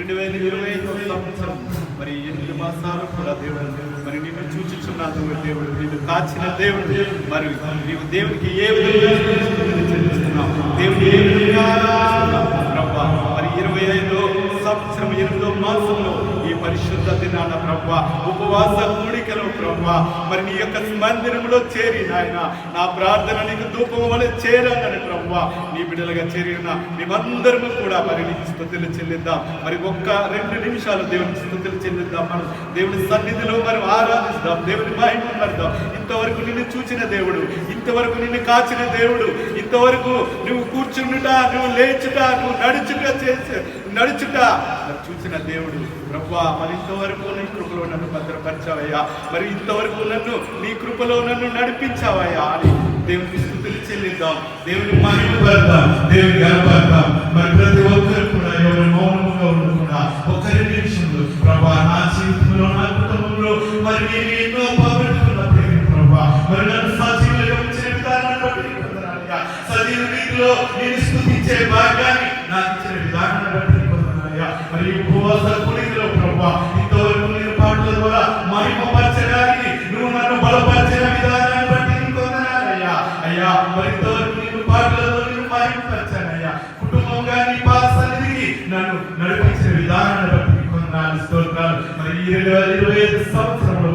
2025 సంవత్సరం మరి 8 మాసాలు కూడా దేవుడు మరి నిన్ను చూచుచున్నాను. దేవుడు నిన్ను కాచిన దేవుడు. మరి నీవు దేవునికి ఏ విధంగా చెల్లిస్తున్నావు, దేవుడు ఏ విధంగా ప్రభా మరి 25వ సంవత్సరం 8వ మాసంలో ఈ పరిశుద్ధ దినాన ప్రభా ఉపవాస కూడికలో ప్రభా మరి నీ యొక్క మందిరంలో చేరి నాయన నా ప్రార్థన నీకు ధూపం వలె చేరాలని ప్రభా నీ బిడ్డలుగా చేరిన మేమందరము కూడా మరి నీకు స్తుతులు చెల్లిద్దాం. మరి 1-2 నిమిషాలు దేవునికి స్తుతులు చెల్లిద్దాం. మనం దేవుని సన్నిధిలో మనం ఆరాధిస్తాం, దేవుని మహిమపడదాం. ఇంతవరకు నిన్ను చూచిన దేవుడు, ఇంతవరకు నిన్ను కాచిన దేవుడు, ఇంతవరకు నువ్వు కూర్చుండుట, నువ్వు లేచుట, నువ్వు నడుచుట చూసిన దేవుడు ప్రభా మరి ఇంతవరకు నీ కృపలో నన్ను భద్రపరిచావయ్యా, మరి ఇంతవరకు నన్ను నీ కృపలో నన్ను నడిపించావయ్యా అని దేవునికి స్తుతులు చెల్లిద్దాం, దేవుని మహిమపడదాం, దేవుని గణపడదాం. మరి ప్రతి ఒక్కరు కూడా ఎవరు మౌనంగా ఉండకుండా 1-2 నిమిషంలో ప్రభా నా జీవితంలో నా కుటుంబంలో మరి నేను ఎన్నో పోగొట్టుకున్నప్పటికీ ప్రభా మరి నన్ను సజీవులుగా ఉంచిన విధానాన్ని బట్టి పొందనాలయ్యా, సజీవ రీతిలో నేను స్తుతించే భాగ్యాన్ని నాకు ఇచ్చిన విధానాన్ని బట్టి పొందనాలయ్యా. మరి ఉపవాస కూడికలో ప్రభా ఇంతవరకు నేను పాటల ద్వారా మహిమపరచడానికి నువ్వు నన్ను బలపరిచిన విధానాన్ని బట్టి పొందనాలయ్యా. అయ్యా మరి ఇంతవరకు నేను పాటలతో నేను మహిమపరచానయ్యా, కుటుంబంగా నీ పాద సన్నిధికి నన్ను నడిపించిన విధానాన్ని బట్టి స్తోత్రాలు. మరి 2025 సంవత్సరంలో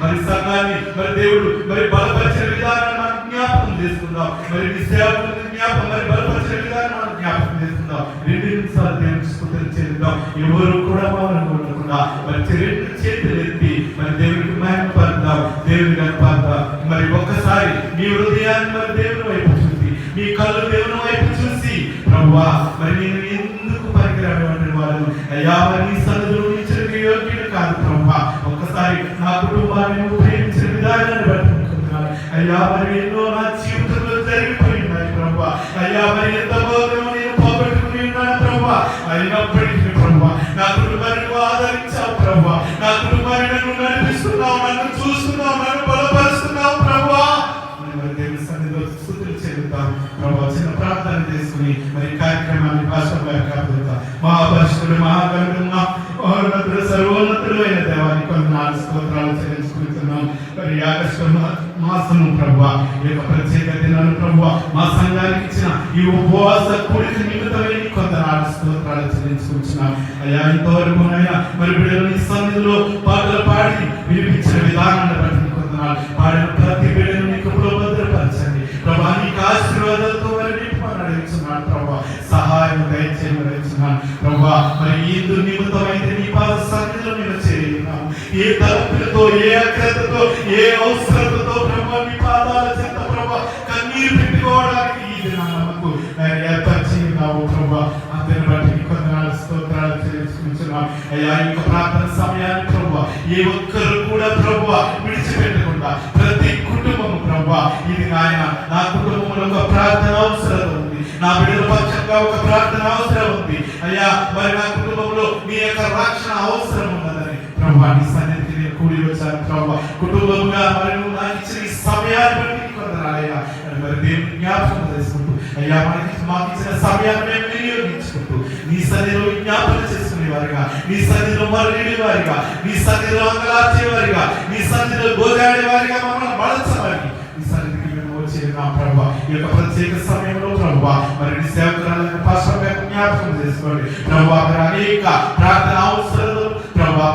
మరి సంఘాన్ని మరి దేవుడు మరి బలపరిచిన విధానాన్ని మనం జ్ఞాపకం చేసుకుందాం. మరి నీ సేవకుని జ్ఞాపకం మరి బలపరిచిన విధానం మనం జ్ఞాపకం చేసుకుందాం. 2 నిమిషాలు దేవునికి స్తుతులు చెల్లిద్దాం. ఎవరు కూడా మౌనంగా ఉండకుండా మరి 2 చేతులు ఎత్తి మరి దేవునికి మహిమపడదాం, దేవుని కనపడదాం. మరి ఒక్కసారి మీ హృదయాన్ని మరి దేవుని వైపు చూసి, మీ కళ్ళు దేవుని వైపు చూసి ప్రభువా మరి నేను ఎందుకు పనికిరాని వాళ్ళు అయ్యా మరి నీ సన్నిధిలో ఉంచడానికి యోగ్యుడు కాదు ప్రభువా, ఒక్కసారి నా కుటుంబాన్ని ప్రేమించిన విధానాన్ని బట్టి అయ్యా మరి ఎన్నో నా జీవితంలో జరిగిపోయినాయి ప్రభువా. అయ్యా మరి ఎంత భోగం నేను పోగొట్టుకుని ఉన్నాను ప్రభువా, అయినప్పటికీ ప్రభువా నా కుటుంబాన్ని నువ్వు ఆదరించావు ప్రభువా, నా కుటుంబాన్ని నన్ను నడిపిస్తున్నావు, నన్ను చూస్తున్నావు, నన్ను బలపరుస్తున్నావు ప్రభువా. దేవుని సన్నిధిలో స్తుతులు చెల్లిద్దాం ప్రభువా. చిన్న ప్రార్థన చేసుకుని మరి కార్యక్రమాన్ని మహాపరిశుద్ధుడు మహాగణుడు మహోన్నతుడు సర్వోన్నతుడు అయిన దేవానికి కొందనాలు స్తోత్రాలు చెల్లించుకుంటున్నాం. మరి ఆగస్టు మాసము ప్రభువా ఈ యొక్క ప్రత్యేక దినాలు ప్రభువా మా సంఘానికి ఇచ్చిన ఈ ఉపవాస కూడిక నిమిత్తమై కొందనాలు స్తోత్రాలు చెల్లించుకుంటున్నాం. అయ్యా ఇంతవరకు అయినా మరి బిడ్డలు నీ సన్నిధిలో పాటలు పాడి వినిపించిన విధానాన్ని బట్టి కొందనాలు పాడిన ప్రతి బిడ్డను నీకు భద్రపరచండి ప్రభా, నీకు ఆశీర్వాదాలతో మరి నడిపించున్నాను ప్రభా, సహాయం దయచేయమని ప్రభా. మరి ఇందు నిమిత్తమైతే నీ పాద సన్నిధిలో నేను చేరినాము. ఏ తలుపులతో, ఏ అగ్రతతో, ఏ అవసరతతో ప్రభా నీ పాదాల చెంత ప్రభా కన్నీరు పెట్టుకోవడానికి ఈ దినాలకు ఏర్పరిచి ఉన్నావు ప్రభా. అందరిని బట్టి కొందనాలు స్తోత్రాలు చెల్లించుకుంటున్నాం. అయ్యా యొక్క ప్రార్థన సమయాన్ని ప్రభా ఏ ఒక్కరు కూడా ప్రభా విడిచిపెట్టకుండా ప్రతి కుటుంబము ప్రభా ఇది నాయన నా కుటుంబంలో ఒక ప్రార్థన అవసరం ఉంది, నా బిడ్డల పక్షంగా ఒక ప్రార్థన అవసరం ఉంది అయ్యా. మరి నా కుటుంబంలో నీ యొక్క రక్షణ అవసరం ఉన్నదని ప్రభా నీ సన్నిధికి నేను కూడి వచ్చాను ప్రభా. కుటుంబంగా మరి నువ్వు నాకు ఇచ్చిన ఈ సమయాన్ని బట్టి కొందనాలయ్యా మరి దేవుని జ్ఞాపకం చేసుకుంటూ అయ్యా మాకు ఇచ్చిన సమయాన్ని మేము వినియోగించుకుంటూ నీ సన్నిధిలో జ్ఞాపకం చేసుకునే వారిగా, నీ సన్నిధిలో మరలేని వారిగా, నీ సన్నిధిలో అంగలార్చే వారిగా, నీ సన్నిధిలో గోజాడే వారిగా మమ్మల్ని బలచవారికి నీ సన్నిధికి మేము వచ్చేనా ప్రభా. ఈ యొక్క ప్రత్యేక సమయంలో ప్రభా మరి నీ సేవకురాలను పాస్టర్ జ్ఞాపకం చేసుకోండి ప్రభా. మరి అనేక ప్రార్థన అవసరాలు ప్రభా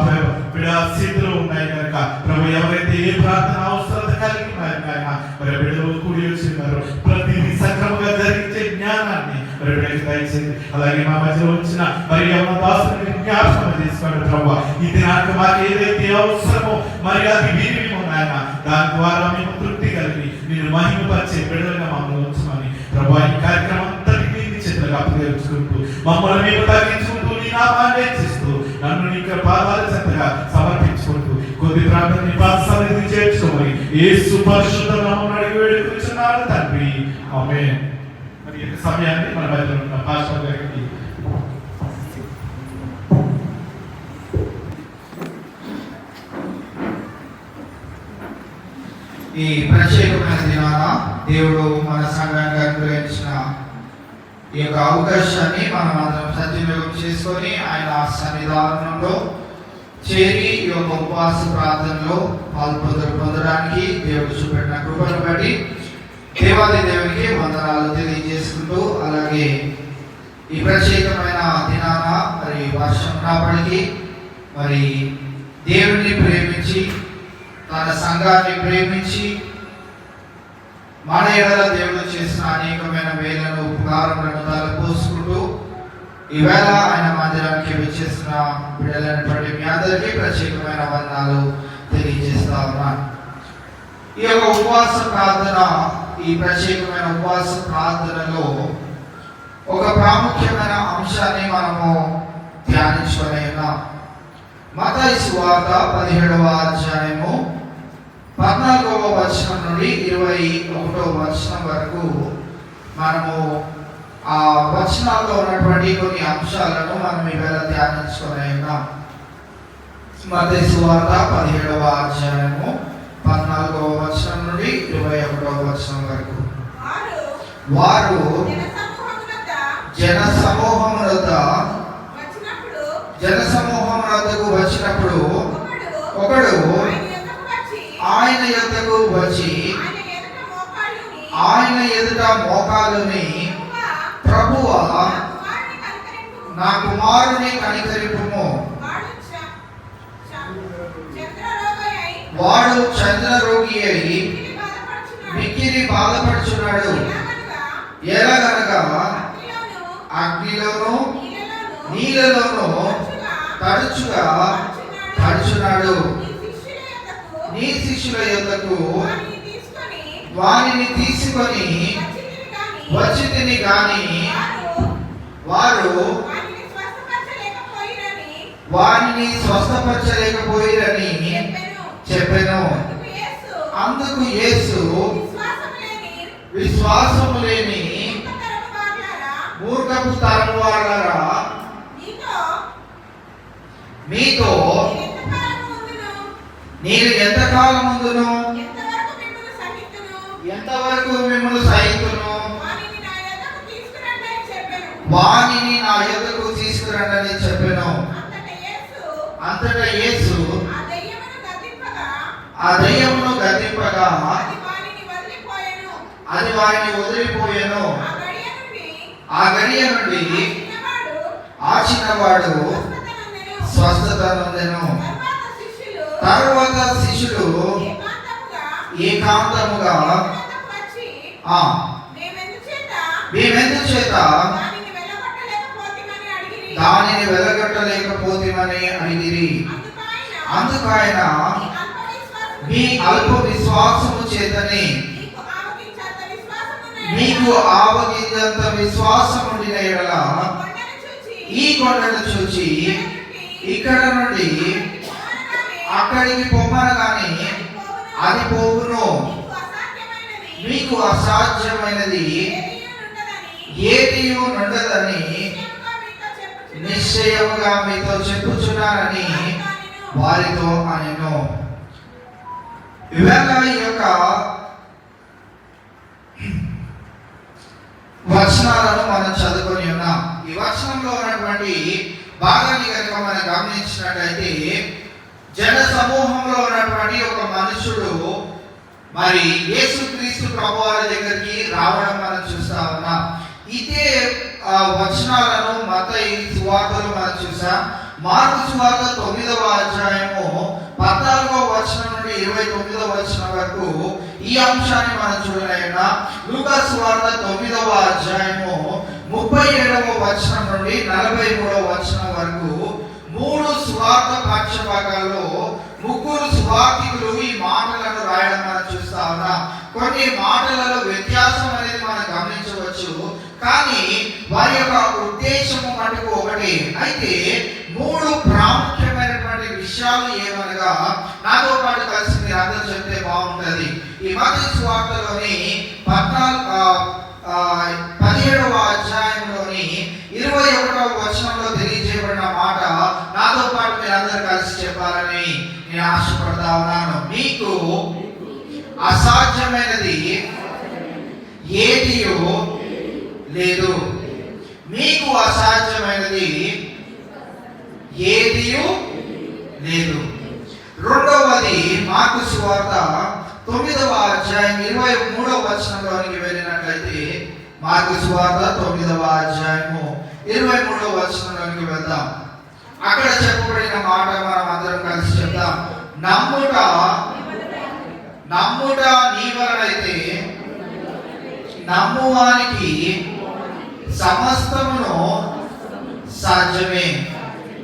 బిడ్డ స్థితిలో ఉన్నాయి కనుక ప్రభు ఎవరైతే ఏ ప్రార్థన అవసరత కలిగి ఉన్నాయో మరి బిడ్డలు కూడి వచ్చినారు ప్రతిదీ సక్రమంగా జరిగించే జ్ఞానాన్ని మరి బిడ్డకి దయచేయండి. అలాగే మా మధ్యలో వచ్చిన మరి యవన దాసుని జ్ఞాపకం చేసుకోండి ప్రభా. ఈ దినానికి మాకు ఏదైతే అవసరమో మరి అది వీరి ఉన్నాయన దాని ద్వారా మేము తృప్తి కలిగి మీరు మహిమపరిచే బిడ్డలుగా మమ్మల్ని ఉంచమని ప్రభా ఈ కార్యక్రమం అంతటికీ నీ చేతులకు అప్పగించుకుంటూ మమ్మల్ని మేము తగ్గించుకుంటూ నీ నామాన్ని హెచ్చిస్తూ నన్ను నీ పాదాల చెంతగా సమర్పించుకుంటూ కొద్ది ప్రార్థన నీ పాద సన్నిధికి చేర్చుకోమని యేసు పరిశుద్ధ నామమున అడిగి వేడుకొనుచున్నాను తండ్రి, ఆమేన్. మరి ఈ సమయాన్ని మన మధ్యలో ఉన్న పాస్టర్ గారికి ఈ ప్రత్యేకమైన దినాన దేవుడు మన సంఘానికి అనుగ్రహించిన ఈ యొక్క అవకాశాన్ని మనం అందరం సద్వినియోగం చేసుకొని ఆయన సన్నిధానంలో చేరి ఈ యొక్క ఉపవాస ప్రార్థనలో పొందడానికి దేవుడు చూపెట్టిన కృపను బట్టి దేవాది దేవునికి వందనాలు తెలియజేసుకుంటూ, అలాగే ఈ ప్రత్యేకమైన దినాన మరి వర్షం ఉన్నప్పటికీ మరి దేవుడిని ప్రేమించి తన సంఘాన్ని ప్రేమించి మన ఎడల దేవుడు చేసిన అనేకమైన వేలను ఉపకారములను తలపోసుకుంటూ ఈవేళ ఆయన మందిరానికి వచ్చేసిన బిడ్డలైనటువంటి మీ అందరికీ ప్రత్యేకమైన వందనాలు తెలియజేస్తా ఉన్నాను. ఈ యొక్క ఉపవాస ప్రార్థన, ఈ ప్రత్యేకమైన ఉపవాస ప్రార్థనలో ఒక ప్రాముఖ్యమైన అంశాన్ని మనము ధ్యానించుకొని ఉన్నాం. మత్తయి సువార్త 17వ అధ్యాయము 14వ వచనం నుండి 21వ వచనం వరకు మనము ఆ వచనాల్లో ఉన్నటువంటి కొన్ని అంశాలను మనం ఈవేళ ధ్యానించుకొని ఉన్నాం. మత్తయి సువార్త 17వ అధ్యాయము 14వ వచనం నుండి 21వ వచనం వరకు. వారు జన సమూహమునకు వచ్చినప్పుడు ఒకడు ఆయన యొద్దకు వచ్చి ఆయన ఎదుట మోకాలుని, ప్రభువా నా కుమారుని కనికరింపుము, వాడు చంద్రరోగి అయి మిక్కిలి బాధపడుచున్నాడు. ఎలాగనగా అగ్నిలోను నీళ్ళలోను తరచుగా పడుచున్నాడు. నీ శిష్యుల యొద్దకు వానిని తీసుకొని వచ్చితిని గాని వారు వానిని స్వస్థపరచలేకపోయిరని చెప్పెను. అందుకు యేసు, విశ్వాసము లేని మూర్ఖపు తరము వారలారా, మీతో నేను ఎంతకాలం ముందును ఎంతవరకు మిమ్మల్ని సహితును, వానిని నా యొద్దకు తీసుకురండి అని చెప్పెను. అంతటా యేసు ఆ దయ్యమును గద్దింపగా అది వారిని వదిలిపోయాను. ఆ గడియ నుండి ఆ చిన్నవాడు స్వస్థత నొందెను. తరువాత శిష్యులు ఏకాంతముగా మేమెందుచేత దానిని వెలగొట్టలేకపోతేమని అడిగిరి. అందుకు ఆయన, మీ అల్ప విశ్వాసము చేతనే మీకు ఆవగింజంత విశ్వాసం ఉండిన ఎడల ఈ కొండను చూచి ఇక్కడ నుండి అక్కడికి పొమ్మనగానే అది పోవును. మీకు అసాధ్యమైనది ఏదియూ నుండదని నిశ్చయముగా మీతో చెప్పుచున్నానని వారితో అనెను. ఇవాళ ఈ యొక్క వచనాలను మనం చదువుకొని ఉన్నాం. ఈ వచనంలో ఉన్నటువంటి భాగాన్ని కనుక మనం గమనించినట్లయితే, జన సమూహంలో ఉన్నటువంటి ఒక మనుషుడు మరి యేసుక్రీస్తు ప్రభువారి దగ్గరికి రావడం మనం చూస్తా ఉన్నాం. ఇదే వచనాలను మత్తయి సువార్తలో మనం చూసాం. మార్కు సువార్త 9వ అధ్యాయము 14వ వచనం నుండి 29వ వచనం వరకు ఈ అంశాన్ని మనం చూడలేనా. లూకా సువార్త 9వ అధ్యాయము 37వ వచనం నుండి 43వ వచనం వరకు 3 సువార్త పాఠ్యభాగాల్లో 3 సువార్తికులు ఈ మాటలను రాయడం మనం చూస్తా ఉన్నాం. కొన్ని మాటలలో వ్యత్యాసం అనేది మనం గమనించవచ్చు, కానీ వారి యొక్క ఉద్దేశము మటుకు ఒకటి. అయితే 3 ప్రాముఖ్యమైనటువంటి విషయాలు ఏమనగా నాతో పాటు కలిసి మీరు అందరూ చెప్తే బాగుంటది. ఈ మత్తయి సువార్తలోని 17వ అధ్యాయంలోని 21వ వచనంలో తెలియజేయబడిన మాట నాతో పాటు మీరు అందరూ కలిసి చెప్పాలని నేను ఆశపడతా ఉన్నాను. మీకు అసాధ్యమైనది ఏదియో లేదు. మీకు అసాధ్యమైనది ఏదియూ లేదు. రెండవది మార్కు సువార్త 9వ అధ్యాయం 23వ వచనంలోనికి వెళ్ళినట్లయితే, మార్కు సువార్త 9వ అధ్యాయము 23వ వచనంలోనికి వెళ్దాం. అక్కడ చెప్పబడిన మాట మనం అందరం కలిసి చెప్తాం. నమ్ముట నీ వలనైతే నమ్మువానికి సమస్తమును సాధ్యమే.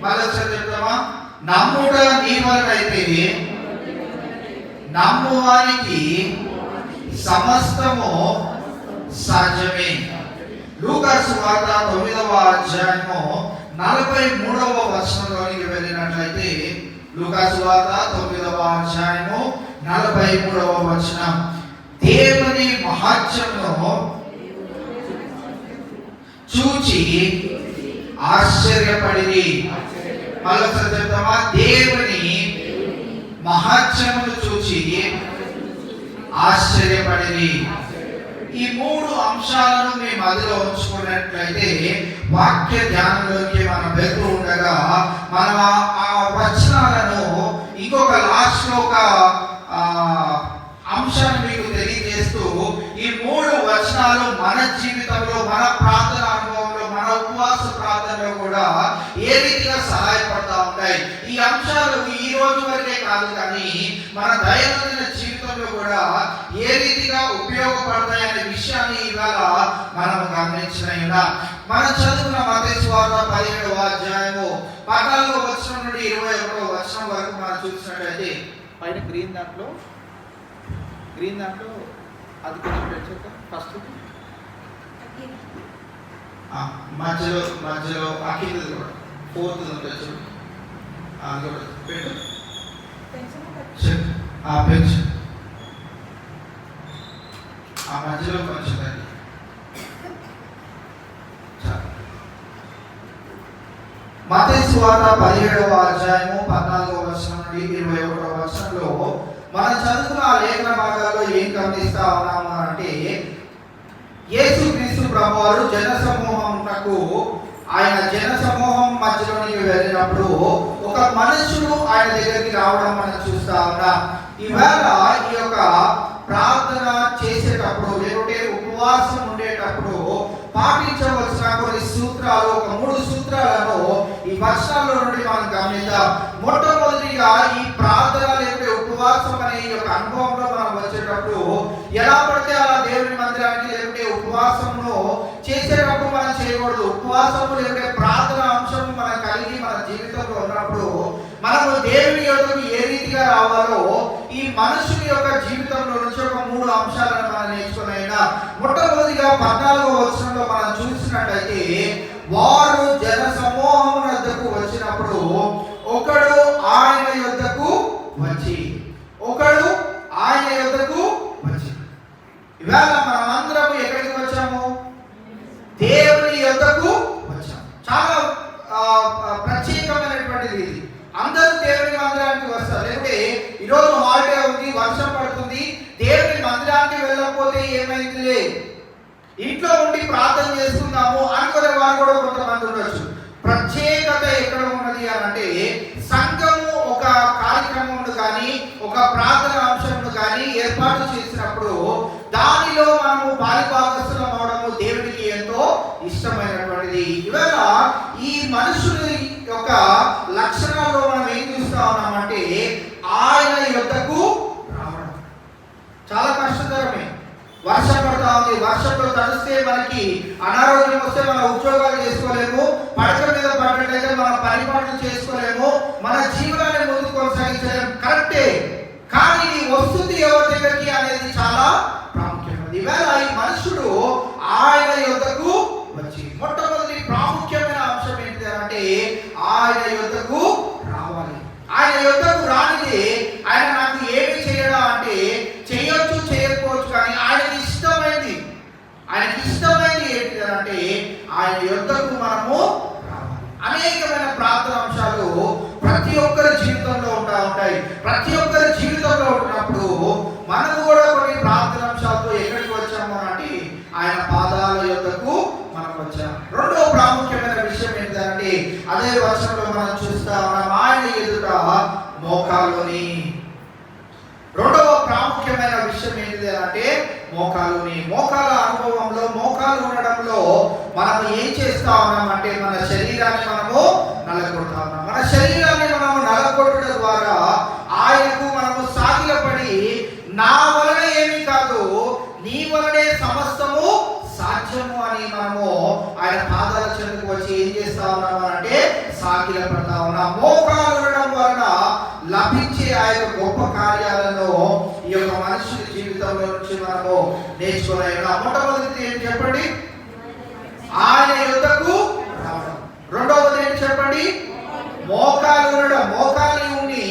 మళ్ళొకసారి చెప్తామా? నమ్ముట నీ వలనైతే నమ్మువానికి సమస్తము సాధ్యమే. లూకా సువార్త 9వ అధ్యాయము 43వ వచనంలోనికి వెళ్ళినట్లయితే, లూకా సువార్త 9వ అధ్యాయము 43వ వచనం, దేవుని మహాత్మ్యమును చూచి ఆశ్చర్యపడిరి. మళ్ళొకసారి చెప్తామా? దేవుని మహాత్మ్యమును చూచి ఆశ్చర్యపడిరి. ఈ మూడు అంశాలను మీ మదిలో ఉంచుకున్నట్లయితే వాక్య ధ్యానంలోకి మనం వెళ్తూ ఉండగా మనం ఆ వచనాలను ఇంకొక లాస్ట్ లో ఒక అంశాన్ని మీకు తెలియజేస్తూ, ఈ మూడు వచనాలు మన జీవితంలో, మన ప్రార్థన అనుభవంలో, మన ఉపవాస ప్రార్థనలో కూడా ఏ రీతిగా సహాయపడతా ఉంటాయి. ఈ అంశాలు ఈ రోజు వరకే కాదు, కానీ మన దైనందిన జీవితంలో కూడా ఏ రీతిగా ఉపయోగపడతాయి అనే విషయాన్ని ఇవాళ మనం గమనించిన మనం చదువుకున్న మత్తయి సువార్త 17వ అధ్యాయము 14వ వచనం నుండి 21వ వచనం వరకు మనం చూసినట్లయితే, పైన గ్రీన్ దాంట్లో అది కొంచెం ఫస్ట్ మధ్యలో అఖిల్ కూడా 4th ఉండొచ్చు. పెన్షన్ ఆ మధ్యలో కొంచెం మత్తయి సువార్త 17వ అధ్యాయము 14వ వచనం నుండి 21వ వచనంలో మనం చదువుకున్న ఆ లేఖన భాగాల్లో ఏం గమనిస్తా ఉన్నాము అంటే, యేసుక్రీస్తు ప్రభువారు జన సమూహం మధ్యలోనికి వెళ్ళినప్పుడు ఒక మనుషుడు ఆయన దగ్గరికి రావడం మనం చూస్తా ఉన్నాం. ఇవాళ ఈ యొక్క ప్రార్థన చేసేటప్పుడు, లేకుంటే ఉపవాసం ఉండేటప్పుడు పాటించవలసిన కొన్ని సూత్రాలు, ఒక 3 సూత్రాలను ఈ వచనాల్లో నుండి మనం గమనిద్దాం. మొట్టమొదటిగా ఈ ప్రార్థన లేకుంటే ఉపవాసం అనే ఈ యొక్క అనుభవంలో మనం వచ్చేటప్పుడు ఎలా పడితే అలా దేవుని మందిరానికి లేకుంటే ఉపవాసంలో చేసేటప్పుడు మనం చేయకూడదు. ఉపవాసము లేకుంటే ప్రార్థన అంశం మనం కలిగి మన జీవితంలో ఉన్నప్పుడు మనము దేవుని యొద్దకు ఏ రీతిగా రావాలో ఈ మనుషుని యొక్క జీవితంలో నుంచి ఒక 3 అంశాలను మనం నేర్చుకునైనా. మొట్టమొదటిగా 14వ వచనంలో మనం చూసినట్లయితే, వారు జన సమూహం వద్దకు వచ్చినప్పుడు ఒకడు ఆయన యొద్దకు వచ్చి ఇవాళ మనం అందరం ఎక్కడికి వచ్చాము? దేవుని యొద్దకు వచ్చాము. చాలా ప్రత్యేకమైనటువంటిది ఇది. అందరూ దేవుని మందిరానికి వస్తారు. లేకుంటే ఈరోజు హాలిడే ఉంది, వర్షం పడుతుంది, దేవుని మందిరానికి వెళ్ళకపోతే ఏమైందిలే, ఇంట్లో ఉండి ప్రార్థన చేసుకుందాము అనుకునే వారు కూడా కొంతమంది ఉండొచ్చు. ప్రత్యేకత ఎక్కడ ఉన్నది అని అంటే, సంఘము ఒక కార్యక్రమం కానీ ఒక ప్రార్థన అంశంను కానీ ఏర్పాటు చేసినప్పుడు దానిలో మనము పాలిభాగస్తులం అవడము దేవునికి ఎంతో ఇష్టమైనటువంటిది. ఇవాళ ఈ మనుషుని యొక్క లక్షణాల్లో మనం ఏం చూస్తా ఉన్నామంటే, ఆయన యొద్దకు రావడం చాలా కష్టతరమే. వర్షం పడతా ఉంది, వర్షంలో తడిస్తే మనకి అనారోగ్యం వస్తే మన ఉద్యోగాలు చేసుకోలేము, పడక మీద పడ్డట్లయితే మన పరిపాలన చేసుకోలేము, మన జీవనాన్ని ముందుకు కొనసాగించలేము. కరెక్టే, కానీ వస్తుంది ఎవరి దగ్గరికి అనేది చాలా ప్రాముఖ్యమైనది. ఇవాళ ఈ మనుషుడు ఆయన యొద్దకు వచ్చి మొట్టమొదటి ప్రాముఖ్యమైన అంశం ఏంటి అంటే, ఆయన యొద్దకు రావాలి. ఆయన యొద్దకు రానిదే ఆయన నాకు ఏమి చేయడా అంటే, చేయొచ్చు చేయకపోవచ్చు, కానీ ఆయనకి ఇష్టమైంది ఏంటి అంటే ఆయన యొద్దకు మనము రావాలి. అనేకమైన ప్రార్థన అంశాలు ప్రతి ఒక్కరి జీవితంలో ఉంటాయి. ప్రతి ఒక్కరి జీవితంలో ఉంటున్నప్పుడు మనము కూడా కొన్ని ప్రార్థన అంశాలతో ఎక్కడికి వచ్చాము అంటే ఆయన పాదాల యొద్దకు మనం వచ్చాము. రెండో ఎదుట మోకాలుని. రెండవ ప్రాముఖ్యమైన విషయం ఏంటిది అంటే మోకాలుని. మోకాల అనుభవంలో, మోకాలు ఉండడంలో మనం ఏం చేస్తా ఉన్నామంటే మన శరీరాన్ని మనము నలగొడతా ఉన్నాం. మన శరీరాన్ని మనము నలగొట్టడం ద్వారా ఆయనకు మనము సాగిలపడి నా వలన ఏమీ కాదు, నీ వలనే సమస్తము సాధ్యము అని మనము ఆయన పాదాల చెందుకు వచ్చి ఏం చేస్తా ఉన్నాము అంటే సాగిల పడతా ఉన్నాం. మోకాలు ఉండడం వలన లభించే ఆ యొక్క గొప్ప కార్యాలను ఈ యొక్క మనుషుల జీవితంలో నుంచి మనము నేర్చుకోలేము. మొట్టమొదటిది ఏం చెప్పండి? ఆయన యుద్ధకు రావడం. రెండవది ఏం చెప్పండి? మోకాలు ఉండడం. మోకాలు ఉండి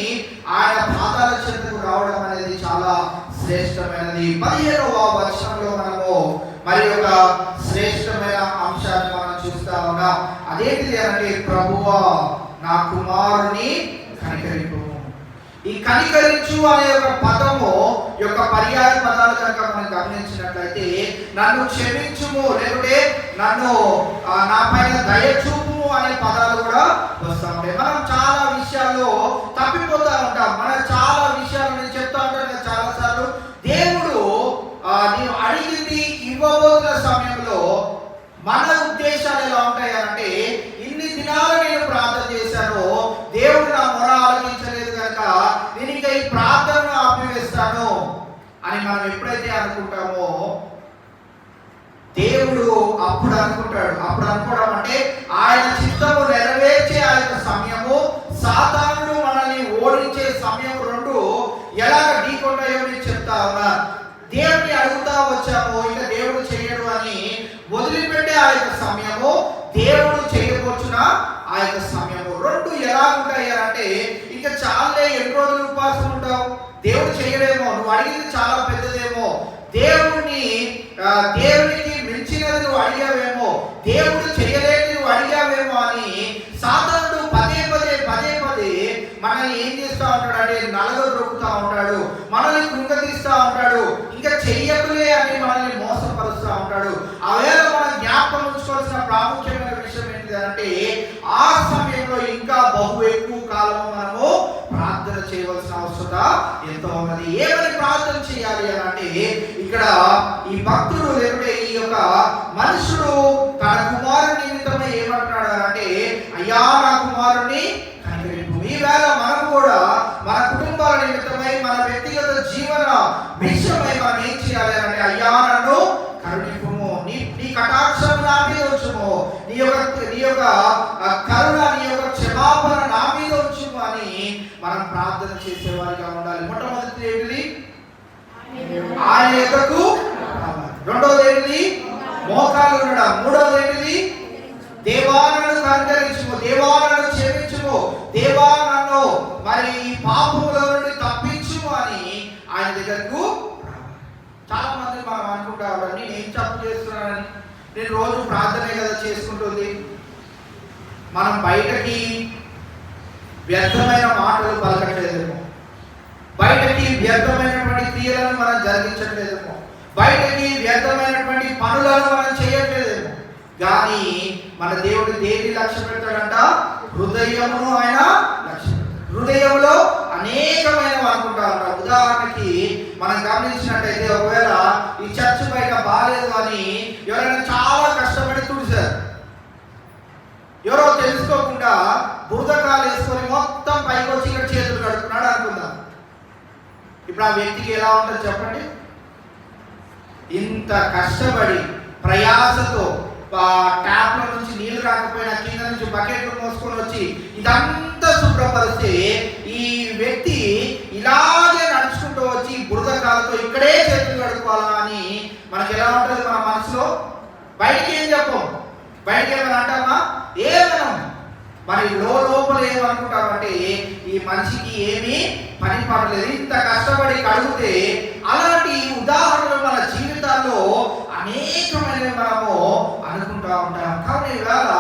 ఆయన పాదాల చెందుకు రావడం అనేది చాలా శ్రేష్టమైనది. 15వ వచనంలో మనము మరి ఒక శ్రేష్టమైన అంశాన్ని మనం చూస్తా ఉన్నాం. అదేంటిది అంటే ప్రభువా నా కుమారుని కనికరింపు. ఈ కనికరించు అనే ఒక పదము యొక్క పర్యాయ పదాలు కనుక మనం గమనించినట్లయితే నన్ను క్షమించుము, లేకుంటే నన్ను నా పైన దయ చూపుము అనే పదాలు కూడా వస్తూ ఉంటాయి. మనం చాలా విషయాల్లో తప్పిపోతూ ఉంటాం. మనం చాలా విషయాలు నేను చెప్తా ఉంటాను చాలా సార్లు. దేవుడు నీవు అడిగింది ఇవ్వబోతున్న సమయంలో మన ఉద్దేశాలు ఎలా ఉంటాయి అంటే ఇన్ని దినాలు నేను ప్రార్థన చేశాను, దేవుడు నా మొర ఆలకించలేదు కనుక నేను ఇంకా ఈ ప్రార్థనను ఆపివేస్తాను అని మనం ఎప్పుడైతే అనుకుంటామో దేవుడు అప్పుడు అనుకుంటాడు. అప్పుడు అనుకోవడం అంటే ఆయన చిత్తము నెరవేర్చే ఆ యొక్క సమయము, సాతానుడు మనల్ని ఓడించే సమయం రెండు ఎలాగ ఢీకొంటాయో నేను చెప్తా ఉన్నా. దేవుడిని అడుగుతా వచ్చాము, ఇక దేవుడు చేయడు అని వదిలిపెట్టే ఆ యొక్క సమయము, దేవుడు చేయవచ్చున ఆ యొక్క సమయము రెండు ఎలా ఉంటాయి అంటే ఇంకా చాలే ఎన్ని రోజులు ఉపవాసం ఉంటావు, దేవుడు చేయడేమో, నువ్వు అడిగింది చాలా పెద్దదేమో, దేవునికి మించినది నువ్వు అడిగావేమో, దేవుడు చేయలేని నువ్వు అడిగావేమో అని సాతానుడు పదే మనల్ని ఏం చేస్తా ఉంటాడు అంటే నలగొట్టుతా ఉంటాడు, మనల్ని కృంగతీస్తా ఉంటాడు, ఇంకా చెయ్యకులే అని మనల్ని మోసపరుస్తూ ఉంటాడు. అవేళ మనం జ్ఞాపకం ఉంచుకోవాల్సిన ప్రాముఖ్యమైన విషయం ఏంటి అంటే ఆ సమయంలో ఇంకా బహు ఎక్కువ కాలము మనము ప్రార్థన చేయవలసిన అవసరత ఎంతో ఉన్నది. ఏమని ప్రార్థన చేయాలి అని అంటే ఇక్కడ ఈ భక్తుడు లేకుంటే ఈ యొక్క మనుషుడు తన కుమారుని నిమిత్తమై ఏమంటున్నాడు అంటే అయ్యా నా కుమారుని కనికరింపు. ఈవేళ మనం కూడా మన కుటుంబాల నిమిత్తమై మన వ్యక్తిగత జీవన విషయమై మనం ఏం చేయాలి అంటే అయ్యా నన్ను కరుణింపుము, నీ కటాక్షం నా మీద ఉంచుము, నీ యొక్క కరుణ, నీ యొక్క క్షమాపణ నా మీద ఉంచుము అని మనం ప్రార్థన చేసేవారిగా ఉండాలి. మొట్టమొదటి ఏంటిది? ఆయన యొక్కకు. రెండవది ఏంటిది? మోకాలు ఉండడం. మూడవది ఏంటిది? దేవా నన్ను కనికరించుము, దేవా నన్ను క్షమించుము, దేవా నన్ను మరి ఈ పాపముల నుండి తప్పించుము అని ఆయన దగ్గరకు. చాలా మంది మనం అనుకుంటా ఉంటాం నేను ఏం తప్పు చేస్తున్నానని, నేను రోజు ప్రార్థనే కదా చేసుకుంటుంది. మనం బయటకి వ్యర్థమైన మాటలు పలకట్లేదేమో, బయటకి వ్యర్థమైనటువంటి క్రియలను మనం జరిగించట్లేదేమో, బయటకి వ్యర్థమైనటువంటి పనులను మనం చేయట్లేదేమో, కానీ మన దేవుడు దేన్ని లక్ష్య పెడతాడంట? హృదయమును ఆయన లక్ష్య పెడతాడు. హృదయంలో అనేకమైన అనుకుంటా ఉంటాం. ఉదాహరణకి మనం గమనించినట్టయితే ఒకవేళ ఈ చర్చ్ బయట బాగాలేదు అని ఎవరైనా చాలా కష్టపడి తుడిచారు, ఎవరో తెలుసుకోకుండా బురదకాలు వేసుకొని మొత్తం పైకి వచ్చి ఇక్కడ చేతులు కడుక్కున్నాడు అనుకుందాం. ఇప్పుడు ఆ వ్యక్తికి ఎలా ఉంటుంది చెప్పండి? ఇంత కష్టపడి ప్రయాసతో ట్యాప్ల నుంచి నీళ్లు రాకపోయినా కింద నుంచి బకెట్లు మోసుకొని వచ్చి ఇదంతా శుభ్రపరిస్తే ఈ వ్యక్తి ఇలాగే నడుచుకుంటూ వచ్చి బురద కాలతో ఇక్కడే చేతులు కడుక్కోవాలా అని మనకి ఎలా ఉంటుంది మన మనసులో? బయటికి ఏం చెప్పం, బయటికి ఏమైనా అంటామా? ఏమనం. మరి లోపల ఏమనుకుంటామంటే ఈ మనిషికి ఏమీ పని పడలేదు, ఇంత కష్టపడి కడిగితే. అలాంటి ఉదాహరణలు మన జీవితాల్లో అనేకమైనవి మనము అనుకుంటా ఉంటాం. కాబట్టి ఇవాళ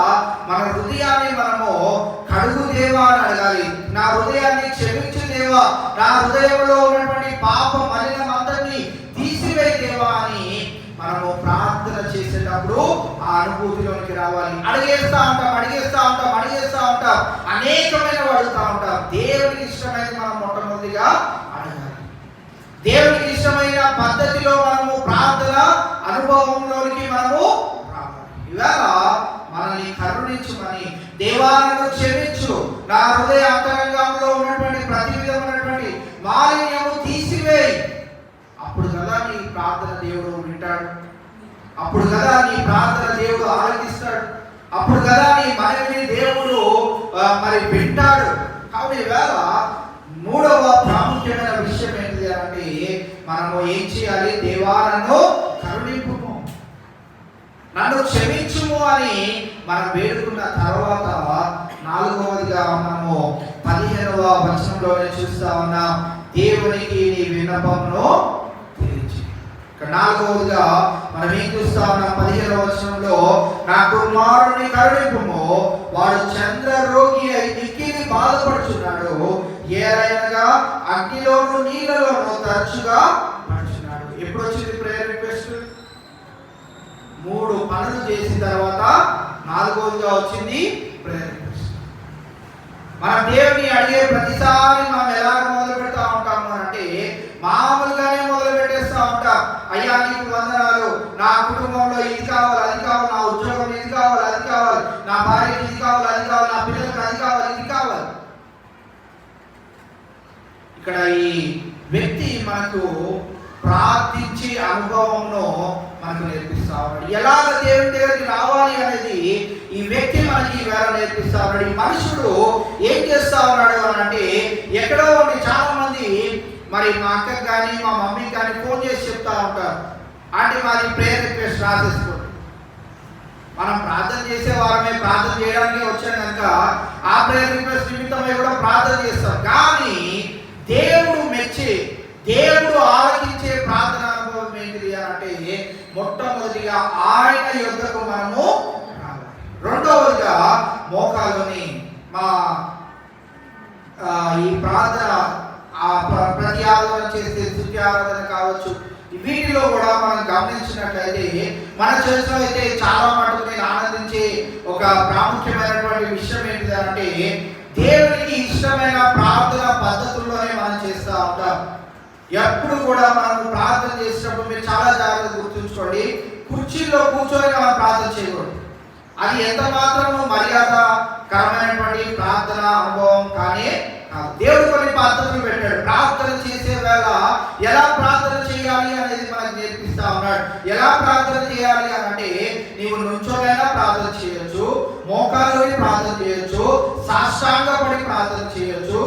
మన హృదయాన్ని మనము కడుగు దేవా అని అడగాలి. నా హృదయాన్ని క్షమించు దేవా, నా హృదయంలో ఉన్నటువంటి పాప మలినం అందరినీ తీసివేయ దేవా అని మనము ప్రార్థన చేసేటప్పుడు ఆ అనుభూతిలోనికి రావాలి. అడిగేస్తా ఉంటాం అనేకమైన అడుగుతా ఉంటాం. పద్ధతిలో మనము ప్రార్థన అనుభవంలోనికి మనము రావాలి. ఇవాళ మనల్ని కరుణించుమని, దేవా నన్ను క్షమించు, నా హృదయ అంతరంగంలో ఉన్నటువంటి ప్రతి విధమైనటువంటి మాలిన్యము తీసివేయి. అప్పుడు కదా నీ ప్రార్థన దేవుడు వింటాడు, అప్పుడు కదా నీ ప్రార్థన దేవుడు ఆలకిస్తాడు, అప్పుడు కదా నీ మనవిని దేవుడు మరి వింటాడు. కాబట్టి ఈవేళ మూడవ ప్రాముఖ్యమైన విషయం ఏంటిది అంటే మనము ఏం చేయాలి? దేవా నన్ను కరుణింపుము, నన్ను క్షమించుము అని మనం వేడుకున్న తర్వాత నాలుగవదిగా మనము 15వ వచనంలోనే చూస్తా ఉన్నాం, దేవునికి నీ విన్నపమును తెలియజేయి. ఇక్కడ నాలుగవదిగా మనం ఏం చూస్తా ఉన్నాం? 15వ వచనంలో, నా కుమారుని కరుణింపుము, వాడు చంద్ర రోగి అయి మిక్కిలి బాధపడుచున్నాడు, ఏలైనగా అగ్నిలోను నీళ్ళలోను తరచుగా పడుచున్నాడు. ఎప్పుడు వచ్చింది ప్రేయర్ రిక్వెస్ట్? 3 పనులు చేసిన తర్వాత నాలుగవదిగా వచ్చింది ప్రేయర్ రిక్వెస్ట్. మనం దేవుని అడిగే ప్రతిసారి మనం ఎలా మొదలు పెడతా ఉంటాము అంటే మామూలుగానే మొదలు పెట్టేస్తా ఉంటాం. అయ్యా నీకు వందనాలు, నా కుటుంబంలో ఇది కావాలి, అది కావాలి, నా ఉద్యోగం ఇది కావాలి, అది కావాలి, నా భార్యకి ఇది కావాలి, అది కావాలి, నా పిల్లలకి అది కావాలి, ఇది కావాలి. ఇక్కడ ఈ వ్యక్తి మనకు ప్రార్థించే అనుభవంలో మనకు నేర్పిస్తా ఉన్నాడు. ఎలాగ దేవుని దగ్గరికి రావాలి అనేది ఈ వ్యక్తి మనకి వేళ నేర్పిస్తా ఉన్నాడు. ఈ మనుషుడు ఏం చేస్తా ఉన్నాడు అని అంటే, ఎక్కడో ఉండి చాలా మంది మరి మా అక్కకి కానీ మా మమ్మీకి కానీ ఫోన్ చేసి చెప్తా ఉంటారు, అంటే మాది ప్రేయర్ రిక్వెస్ట్ రాసేసుకోండి. మనం ప్రార్థన చేసే వారమే, ప్రార్థన చేయడానికి వచ్చాం కనుక ఆ ప్రేయర్ రిక్వెస్ట్ నిమిత్తమై కూడా ప్రార్థన చేస్తాం. కానీ దేవుడు మెచ్చి, దేవుడు ఆలకించే ప్రార్థన అనుభవం ఏంటిది అంటే మొట్టమొదటిగా ఆయన యొద్దకు మనము రావాలి. రెండవదిగా మోకాలుని మా ఈ ప్రార్థన ప్రతి ఆరాధన చేస్తే స్తుతి ఆరాధన కావచ్చు, వీటిలో కూడా మనం గమనించినట్లయితే మన చర్చలో అయితే చాలా మటుకు నేను ఆనందించే ఒక ప్రాముఖ్యమైనటువంటి విషయం ఏంటిది అంటే దేవునికి ఇష్టమైన ప్రార్థన పద్ధతుల్లోనే మనం చేస్తూ ఉంటాం. ఎప్పుడు కూడా మనం ప్రార్థన చేసినప్పుడు మీరు చాలా జాగ్రత్తగా గుర్తుంచుకోండి, కుర్చీలో కూర్చొని మనం ప్రార్థన చేయకూడదు. అది ఎంత మాత్రము మర్యాదకరమైనటువంటి ప్రార్థన అనుభవం కానీ దేవుడు కొన్ని పద్ధతులు పెట్టాడు. ప్రార్థన చేసే వేళ ఎలా ప్రార్థన చేయాలి అనేది మనకు నేర్పిస్తా ఉన్నాడు. ఎలా ప్రార్థన చేయాలి అని అంటే నీవు నుంచోనైనా ప్రార్థన చేయొచ్చు, మోకాలుని ప్రార్థన చేయొచ్చు, సాష్టాంగపడి ప్రార్థన చేయొచ్చు.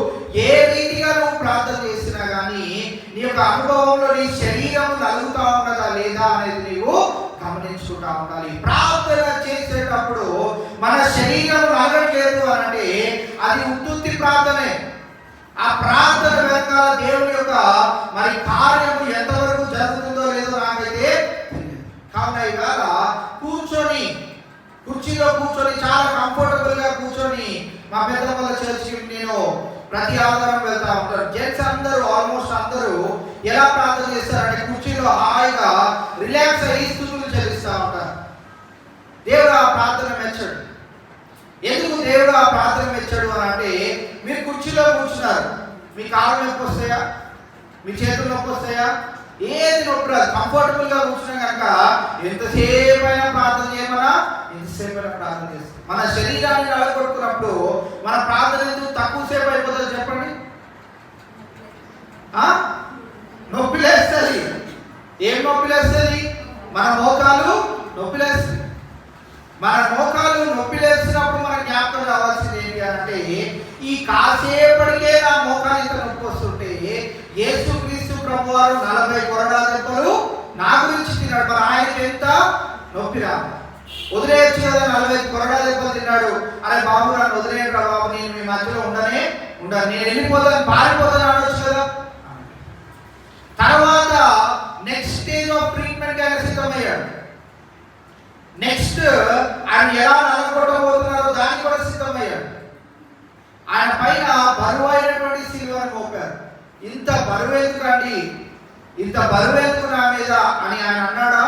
ఏ రీతిగా నువ్వు ప్రార్థన చేసినా కానీ నీ యొక్క అనుభవంలో నీ శరీరం నలుగుతా ఉన్నదా లేదా అనేది నీవు గమనించుకుంటా ఉండాలి. ప్రార్థన చేసేటప్పుడు మన శరీరం నలగట్లేదు అని అంటే అది ఉత్తుత్తి ప్రార్థనే. ఆ ప్రార్థన వెనకాల దేవుని యొక్క మరి కార్యము ఎంతవరకు జరుగుతుందో లేదో నాకైతే తెలియదు. కావున ఇవాళ కూర్చొని కుర్చీలో కూర్చొని చాలా కంఫర్టబుల్ గా కూర్చొని మా పెద్దమ్మల చర్చికి నేను ప్రతి ఆదివారం వెళ్తా ఉంటాను. జెంట్స్ అందరూ ఆల్మోస్ట్ అందరూ ఎలా ప్రార్థన చేస్తారంటే కుర్చీలో హాయిగా రిలాక్స్ అయ్యి స్తుతులు చెల్లిస్తూ ఉంటారు. దేవుడు ఆ ప్రార్థన మెచ్చాడు. ఎందుకు దేవుడు ఆ ప్రార్థన మెచ్చాడు అని అంటే మీరు కుర్చీలో కూర్చున్నారు, మీ కాళ్ళు నొప్పి వస్తాయా, మీ చేతులు నొప్పి వస్తాయా, ఏది నొప్పి రాదు. కంఫర్టబుల్ గా కూర్చున్నా కనుక ఎంతసేపు అయినా ప్రార్థన చేయమన్నా ఎంతసేపు అయినా ప్రార్థన చేస్తాం. మన శరీరాన్ని నలగొట్టుకున్నప్పుడు మన ప్రార్థన ఎందుకు తక్కువసేపు అయిపోతుంది చెప్పండి? నొప్పి లేస్తుంది. ఏం నొప్పి లేస్తుంది? మన మోకాలు నొప్పి లేస్తుంది. మన మోకాలు నొప్పి లేస్తున్నప్పుడు మన జ్ఞాపకం రావాల్సింది ఏంటి అంటే ఈ కాసేపటికే నా మోకాలు ఇంత నొప్పి వస్తుంటే యేసుక్రీస్తు ప్రభువారు 40 కొరడా దెబ్బలు నా గురించి తిన్నాడు. మరి ఆయనకి ఎంత నొప్పి రా, వదిలేయచ్చు కదా. 40 కొరడా దెబ్బలు తిన్నాడు. అరే బాబు నన్ను వదిలేయండి రా బాబు, నేను మీ మధ్యలో ఉండను, నేను వెళ్ళిపోతాను, పారిపోతాను అనొచ్చు కదా. తర్వాత నెక్స్ట్ స్టేజ్ ఆఫ్ ట్రీట్మెంట్ ఆయన సిద్ధమయ్యాడు. నెక్స్ట్ ఆయన ఎలా నలగొట్టబోతున్నారో దానికి కూడా సిద్ధమయ్యాడు. ఆయన పైన బరువైనటువంటి సిలువను మోపారు. ఇంత బరువెందుకండి, ఇంత బరువెందుకు నా మీద అని ఆయన అన్నాడా?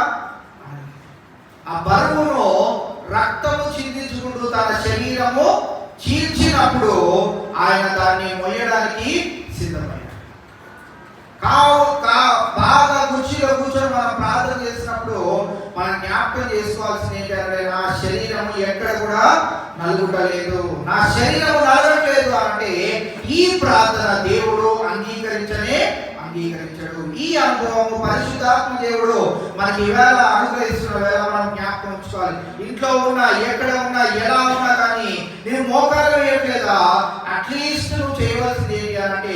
ఆ బరువును రక్తము చిందించుకుంటూ తన శరీరము చీల్చినప్పుడు ఆయన దాన్ని మొయ్యడానికి సిద్ధమయ్యాడు. బాగా కుర్చీలో కూర్చొని మనం ప్రార్థన చేసినప్పుడు మనం జ్ఞాపకం చేసుకోవాల్సింది ఏంటంటే నా శరీరం ఎక్కడ కూడా నలుగుటలేదు, నా శరీరం నలగట్లేదు అంటే ఈ ప్రార్థన దేవుడు అంగీకరించడు. ఈ అనుభవము పరిశుద్ధాత్మ దేవుడు మనకి ఈవేళ అనుగ్రహిస్తున్న వేళ మనం జ్ఞాపకం ఉంచుకోవాలి. ఇంట్లో ఉన్నా, ఎక్కడ ఉన్నా, ఎలా ఉన్నా కానీ నేను మోకాలు వేయట్లేదా, అట్లీస్ట్ నువ్వు చేయవలసింది ఏంటి అంటే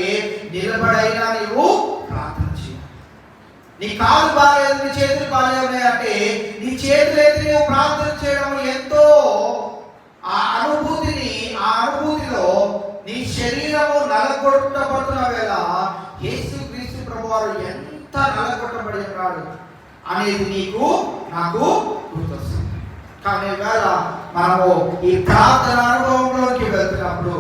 నిలబడైనా నీవు ప్రార్థన చేయి. నీ కాలు బాగాలేదు, నీ చేతులు బాగాలేదు అంటే నీ చేతులైతే నువ్వు ప్రార్థన చేయడం ఎంతో ఆ అనుభూతిలో నీ శరీరము నలగొట్టబడుతున్న వేళ యేసుక్రీస్తు ప్రభువారు ఎంత నలగొట్టబడి ఉన్నాడు అనేది నీకు నాకు గుర్తొస్తుంది. కానీ వేళ మనము ఈ ప్రార్థన అనుభవంలోకి వెళ్తున్నప్పుడు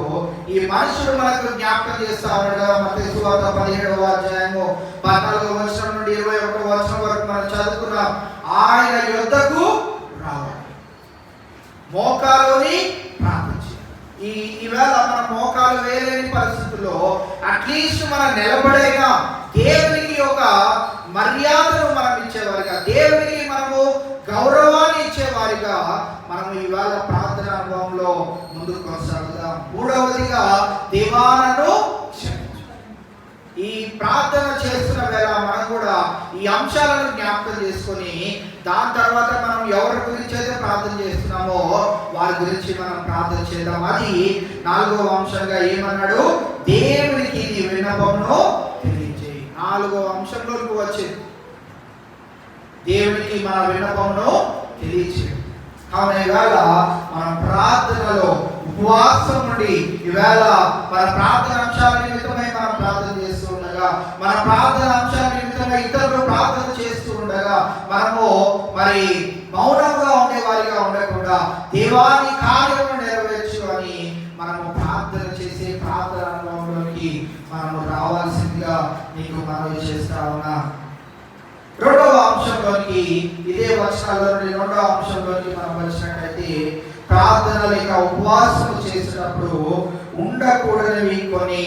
ఈ మనుషుడు మనకు జ్ఞాపకం చేస్తా ఉన్నాడు కదా. మత్తయి సువార్త 17వ అధ్యాయము 14వ వచనం నుండి 21వ వచనం వరకు మనం చదువుకున్నాం. ఆయన యొద్దకు రావాలి, మోకాలుని ప్రార్థించి. ఈవేళ మన మోకాలు వేయలేని పరిస్థితుల్లో అట్లీస్ట్ మనం నిలబడేగా దేవునికి ఒక మర్యాదను మనం ఇచ్చేవారిగా, దేవునికి మనము గౌరవాన్ని ఇచ్చేవారిగా మనం ఈవేళ ప్రార్థన అనుభవంలో ముందుకు కొనసాగుదాం. మూడవదిగా దివానను క్షమించు. ఈ ప్రార్థన చేస్తున్న వేళ మనం కూడా ఈ అంశాలను జ్ఞాపకం చేసుకొని దాని తర్వాత మనం ఎవరి గురించి అయితే ప్రార్థన చేస్తున్నామో వారి గురించి మనం ప్రార్థన చేద్దాం. అది 4వ అంశంగా ఏమన్నాడు, దేవునికి నీ విన్నపమును తెలియజేయి. 4వ అంశంలోకి వచ్చింది, దేవునికి మన విన్నపమును తెలియజేయి. కావున ఈవేళ మనం ప్రార్థనలో ఉపవాసం నుండి ఈవేళ మన ప్రార్థన అంశాల నిమిత్తమై మనం ప్రార్థన చేస్తూ ఉండగా, మన ప్రార్థన అంశాల నిమిత్తమై ఇతరులు ప్రార్థన చేస్తూ ఉండగా మనము మరి మౌనంగా ఉండేవారిగా ఉండకుండా దేవాని కార్యము నెరవేర్చు అని మనము ప్రార్థన చేసే ప్రార్థన అనుభవంలోకి మనము రావాల్సిందిగా నీకు మనవి చేస్తా ఉన్నా. రెండవ అంశంలోకి, ఇదే వచనాల్లో నుండి రెండవ అంశంలోకి మనం వచ్చినట్లయితే ప్రార్థన లేక ఉపవాసం చేసినప్పుడు ఉండకూడనివి కొన్ని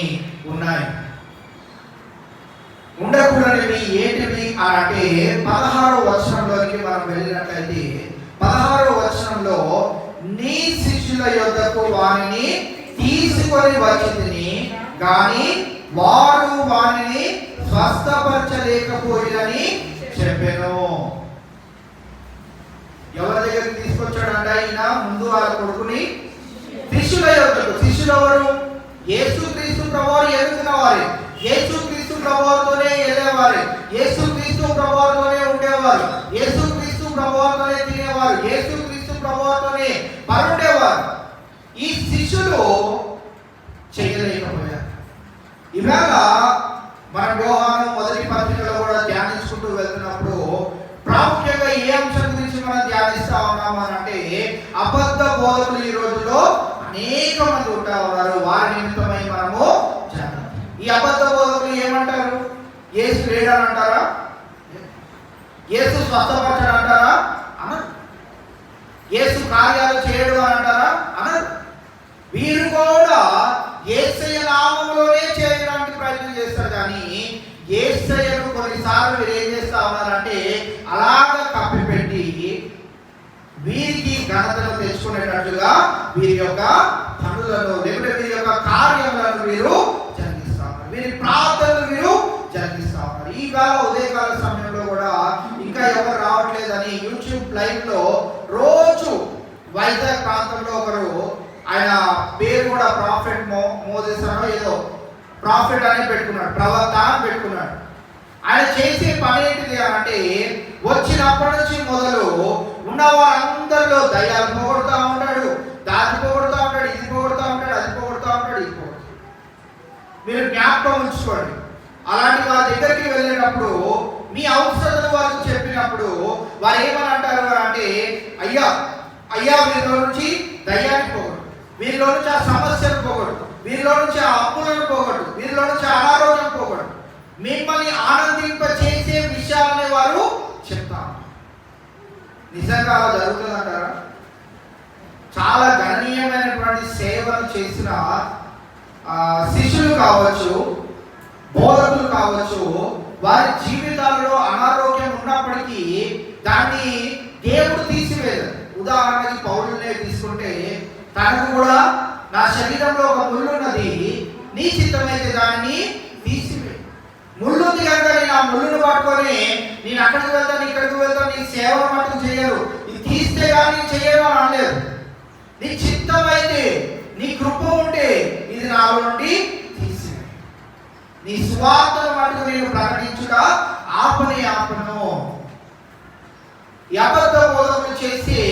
ఉన్నాయి. ఉండకూడనివి ఏంటివి అంటే 16వ వచనంలోకి మనం వెళ్ళినట్లయితే 16వ వచనంలో నీ శిష్యుల యొద్దకు వారిని తీసుకొని వచ్చితిని గాని వారు వారిని స్వస్థపరచలేకపోయినని చెప్పాను. ఎవరి దగ్గరికి తీసుకొచ్చాడంట ఈయన? ముందు వాళ్ళ కొడుకుని శిష్యుల యొద్దకు. శిష్యులు ఎవరు? యేసుక్రీస్తు ప్రభువారు ఎదుగుతున్న వారే, యేసుక్రీస్తు ప్రభువారితోనే వెళ్ళేవారు, యేసుక్రీస్తు ప్రభువారితోనే ఉండేవారు, యేసుక్రీస్తు ప్రభువారితోనే తినేవారు, యేసుక్రీస్తు ప్రభువారితోనే పరుండేవారు. ఈ శిష్యులు చేయలేకపోయారు. ఇవాళ మన యోహాను మొదటి పత్రికలో కూడా ధ్యానించుకుంటూ వెళ్తున్నప్పుడు ప్రాముఖ్యంగా ఏ అంశం గురించి మనం ధ్యానిస్తా ఉన్నాము అంటే అబద్ధ బోధకులు ఈ రోజుల్లో అనేక మంది ఉంటా ఉన్నారు. వారి నిమిత్తమై మనము ఈ అబద్ధ బోధకులు ఏమంటారు? యేసు లేడని అంటారా? యేసు స్వస్థపరచడం అంటారా? అనరు. యేసు కార్యాలు చేయడు అని అంటారా? అనరు. వీరు కూడా యేసయ్య నామములోనే చేయడానికి ప్రయత్నం చేస్తారు. కానీ యేసయ్యను కొన్నిసార్లు వీరు ఏం చేస్తా ఉన్నారంటే అలాగ కప్పిపెట్టి వీరికి ఘనతను తెచ్చుకునేటట్టుగా వీరి యొక్క పనులను లేకుంటే వీరి యొక్క కార్యములను వీరు జరిగిస్తా ఉన్నారు. వీరి ప్రార్థనలు వీరు జరిగిస్తా ఉన్నారు. ఈ కాల ఉదయకాల సమయంలో కూడా ఇంకా ఎవరు రావట్లేదని యూట్యూబ్ లైవ్ లో రోజు వైజాగ్ ప్రాంతంలో ఒకరు, ఆయన పేరు కూడా ప్రాఫెట్ మోసెస్ అనో ఏదో ప్రాఫెట్ అని పెట్టుకున్నాడు, ప్రవక్త అని పెట్టుకున్నాడు. ఆయన చేసే పని ఏంటిది అంటే వచ్చినప్పటి నుంచి మొదలు ఉన్న వారందరిలో దయ్యాలు పోగొడుతూ ఉంటాడు, దాన్ని పోగొడుతూ ఉంటాడు, ఇది పోగొడుతూ ఉంటాడు, అది పోగొడుతూ ఉంటాడు, ఇది పోగొడుతూ. మీరు జ్ఞాపకం ఉంచుకోండి, అలాంటి వారి దగ్గరికి వెళ్ళినప్పుడు మీ అవసరతలు వారికి చెప్పినప్పుడు వారు ఏమని అంటారు అంటే అయ్యా వీరిలో నుంచి దయ్యాన్ని పోగొడు, వీరిలో నుంచి ఆ సమస్యను పోగొడు, వీరిలో నుంచి ఆ అప్పులను పోగొడు, వీరిలో నుంచి అనారోగ్యం పోగొడు, మిమ్మల్ని ఆనందింపచేసే విషయాలని వారు చెప్తారు. నిజంగా అలా జరుగుతుందంటారా? చాలా గణనీయమైనటువంటి సేవలు చేసిన శిష్యులు కావచ్చు, బోధకులు కావచ్చు, వారి జీవితాలలో అనారోగ్యం ఉన్నప్పటికీ దాన్ని దేవుడు తీసివేయదు. ఉదాహరణకి పౌలునే తీసుకుంటే, తనకు కూడా నా శరీరంలో ఒక ముళ్ళు ఉన్నది, నీ చిత్తమైతే దాన్ని తీసివే. ముళ్ళుంది కనుక నేను ఆ ముళ్ళును పట్టుకొని నేను అక్కడికి వెళ్తాను ఇక్కడికి వెళ్తాను, నీ సేవ మటుకు చేయరు, ఇది తీస్తే కానీ చేయను అని అనలేదు. నీ చిత్తమైతే, నీ కృప ఉంటే ఇది నాలో నుండి తీసివే. నీ స్వార్థను మటుకు నేను ప్రకటించుట ఆపను. ఈ అబద్ధ బోధనలు చేసి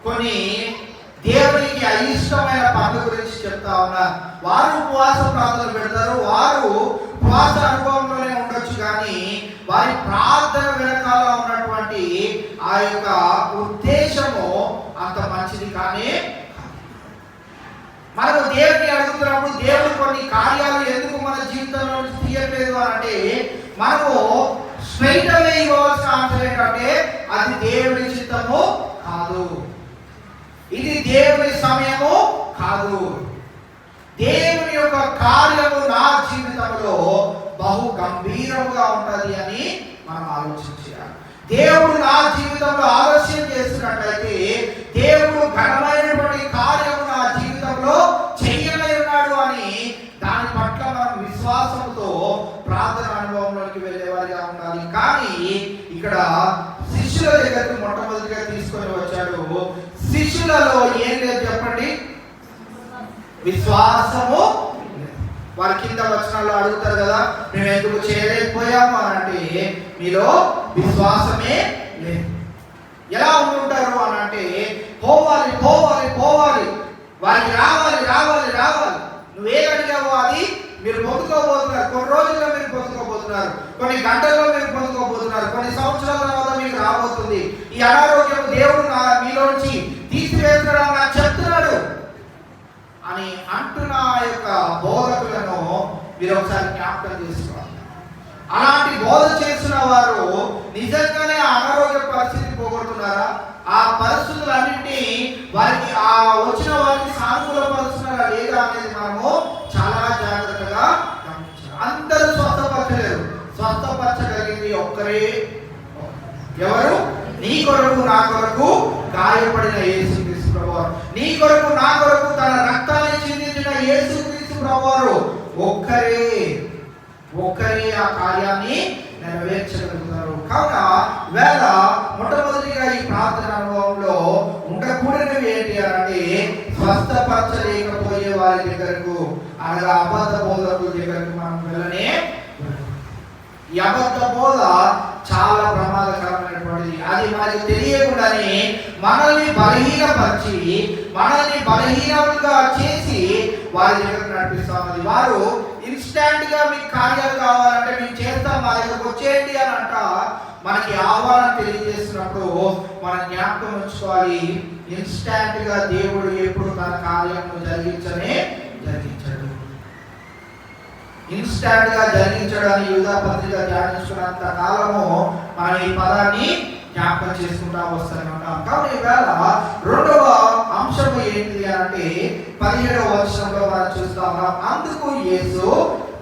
కొన్ని దేవునికి అయిష్టమైన పనుల గురించి చెప్తా ఉన్నారు. వారు ఉపవాస ప్రార్థనలు పెడతారు, వారు ఉపవాస అనుభవంలోనే ఉండొచ్చు, కానీ వారి ప్రార్థన వెనకాల ఉన్నటువంటి ఆ యొక్క ఉద్దేశము అంత మంచిది కానీ. మనము దేవుడిని అడుగుతున్నప్పుడు దేవుడు కొన్ని కార్యాలు ఎందుకు మన జీవితంలో తీయట్లేదు అంటే, మనము స్ట్రైట్ అవే ఇవ్వాల్సిన ఆన్సర్ ఏంటంటే, అది దేవుని చిత్తము కాదు, ఇది దేవుని సమయము కాదు. దేవుని యొక్క కార్యము నా జీవితంలో బహు గంభీరంగా ఉంటది అని మనం ఆలోచించాలి. దేవుడు నా జీవితంలో ఆలస్యం చేస్తున్నట్లయితే, దేవుడు ఘనమైనటువంటి కార్యము నా జీవితంలో చేయలై ఉన్నాడు అని దాని పట్ల మనం విశ్వాసంతో ప్రార్థన అనుభవంలోకి వెళ్ళేవారిగా ఉండాలి. కానీ ఇక్కడ శిష్యుల దగ్గరికి మొట్టమొదటిగా తీసుకొని వచ్చాడు. శిష్యులలో ఏం లేదు చెప్పండి? విశ్వాసము. వారి కింద వచనాల్లో అడుగుతారు కదా, మేము ఎందుకు చేయలేకపోయాము అని అంటే, మీలో విశ్వాసమే లేదు. ఎలా ఉంటుంటారు అని అంటే, పోవాలి పోవాలి పోవాలి, వారికి రావాలి రావాలి రావాలి. నువ్వేం అడిగావో అది మీరు పొందుకోబోతున్నారు. కొన్ని రోజుల్లో మీరు పొందుకోబోతున్నారు, కొన్ని గంటల్లో మీరు పొందుకోబోతున్నారు, కొన్ని సంవత్సరాల తర్వాత మీకు రాబోతుంది. ఈ అనారోగ్యం దేవుడు మీలోంచి తీసివేస్తున్నాడు నాకు చెప్తున్నాడు అని అంటున్న యొక్క బోధకులను మీరు ఒకసారి జ్ఞాపకం చేసుకోవాలి. అలాంటి బోధ చేస్తున్న వారు నిజంగానే అనారోగ్య పరిస్థితి పోగొడుతున్నారా? ఆ పరిస్థితులన్నింటినీ వారికి ఆ వచ్చిన వారికి సానుకూలపరుస్తున్నారా లేదా అనేది మనము చాలా జాగ్రత్తగా గమనించాలి. అందరూ స్వస్థపరచలేరు, స్వస్థపరచగలిగింది ఒక్కరే. ఎవరు? నీ కొరకు నా కొరకు గాయపడిన యేసుక్రీస్తు ప్రభువారు, నీ కొరకు నా కొరకు తన రక్తాన్ని చిందించిన యేసుక్రీస్తు ప్రభువారు ఒక్కరే ఆ కార్యాన్ని నెరవేర్చగలుగుతారు. కావున వేళ మొట్టమొదటిగా ఈ ప్రార్థన అనుభవంలో ఉండకూడనివి ఏంటి అంటే, స్వస్థపరచలేకపోయే వారి దగ్గరకు, అనగా అబద్ధ బోధకుల దగ్గరకు మనం వెళ్ళనే. ఈ అబద్ధ బోధ చాలా ప్రమాదకరమైనటువంటిది. అది మనకి తెలియకుండానే మనల్ని బలహీనపరిచి, మనల్ని బలహీనంగా చేసి వారి దగ్గరకు నడిపిస్తా ఉన్నది. వారు ఇన్స్టాంట్ గా మీకు కార్యాలు కావాలంటే మేము చేస్తాం, మా దగ్గరకు వచ్చేయండి అని అంట మనకి ఆహ్వానం తెలియజేస్తున్నప్పుడు మనం జ్ఞాపకం ఉంచుకోవాలి, ఇన్స్టాంట్ గా దేవుడు ఎప్పుడు తన కార్యము జరిగించాడు. ఇన్స్టాంట్ గా జరిగించడానికి యూదా పత్రిక ధ్యానించుకున్నంత కాలము మనం ఈ పదాన్ని జ్ఞాపకం చేసుకుంటా వస్తూనే ఉంటాం. కాబట్టి ఈవేళ రెండవ అంశము ఏంటి అంటే 17వ వచనంలో మనం చూస్తా ఉన్నాం. అందుకు యేసు,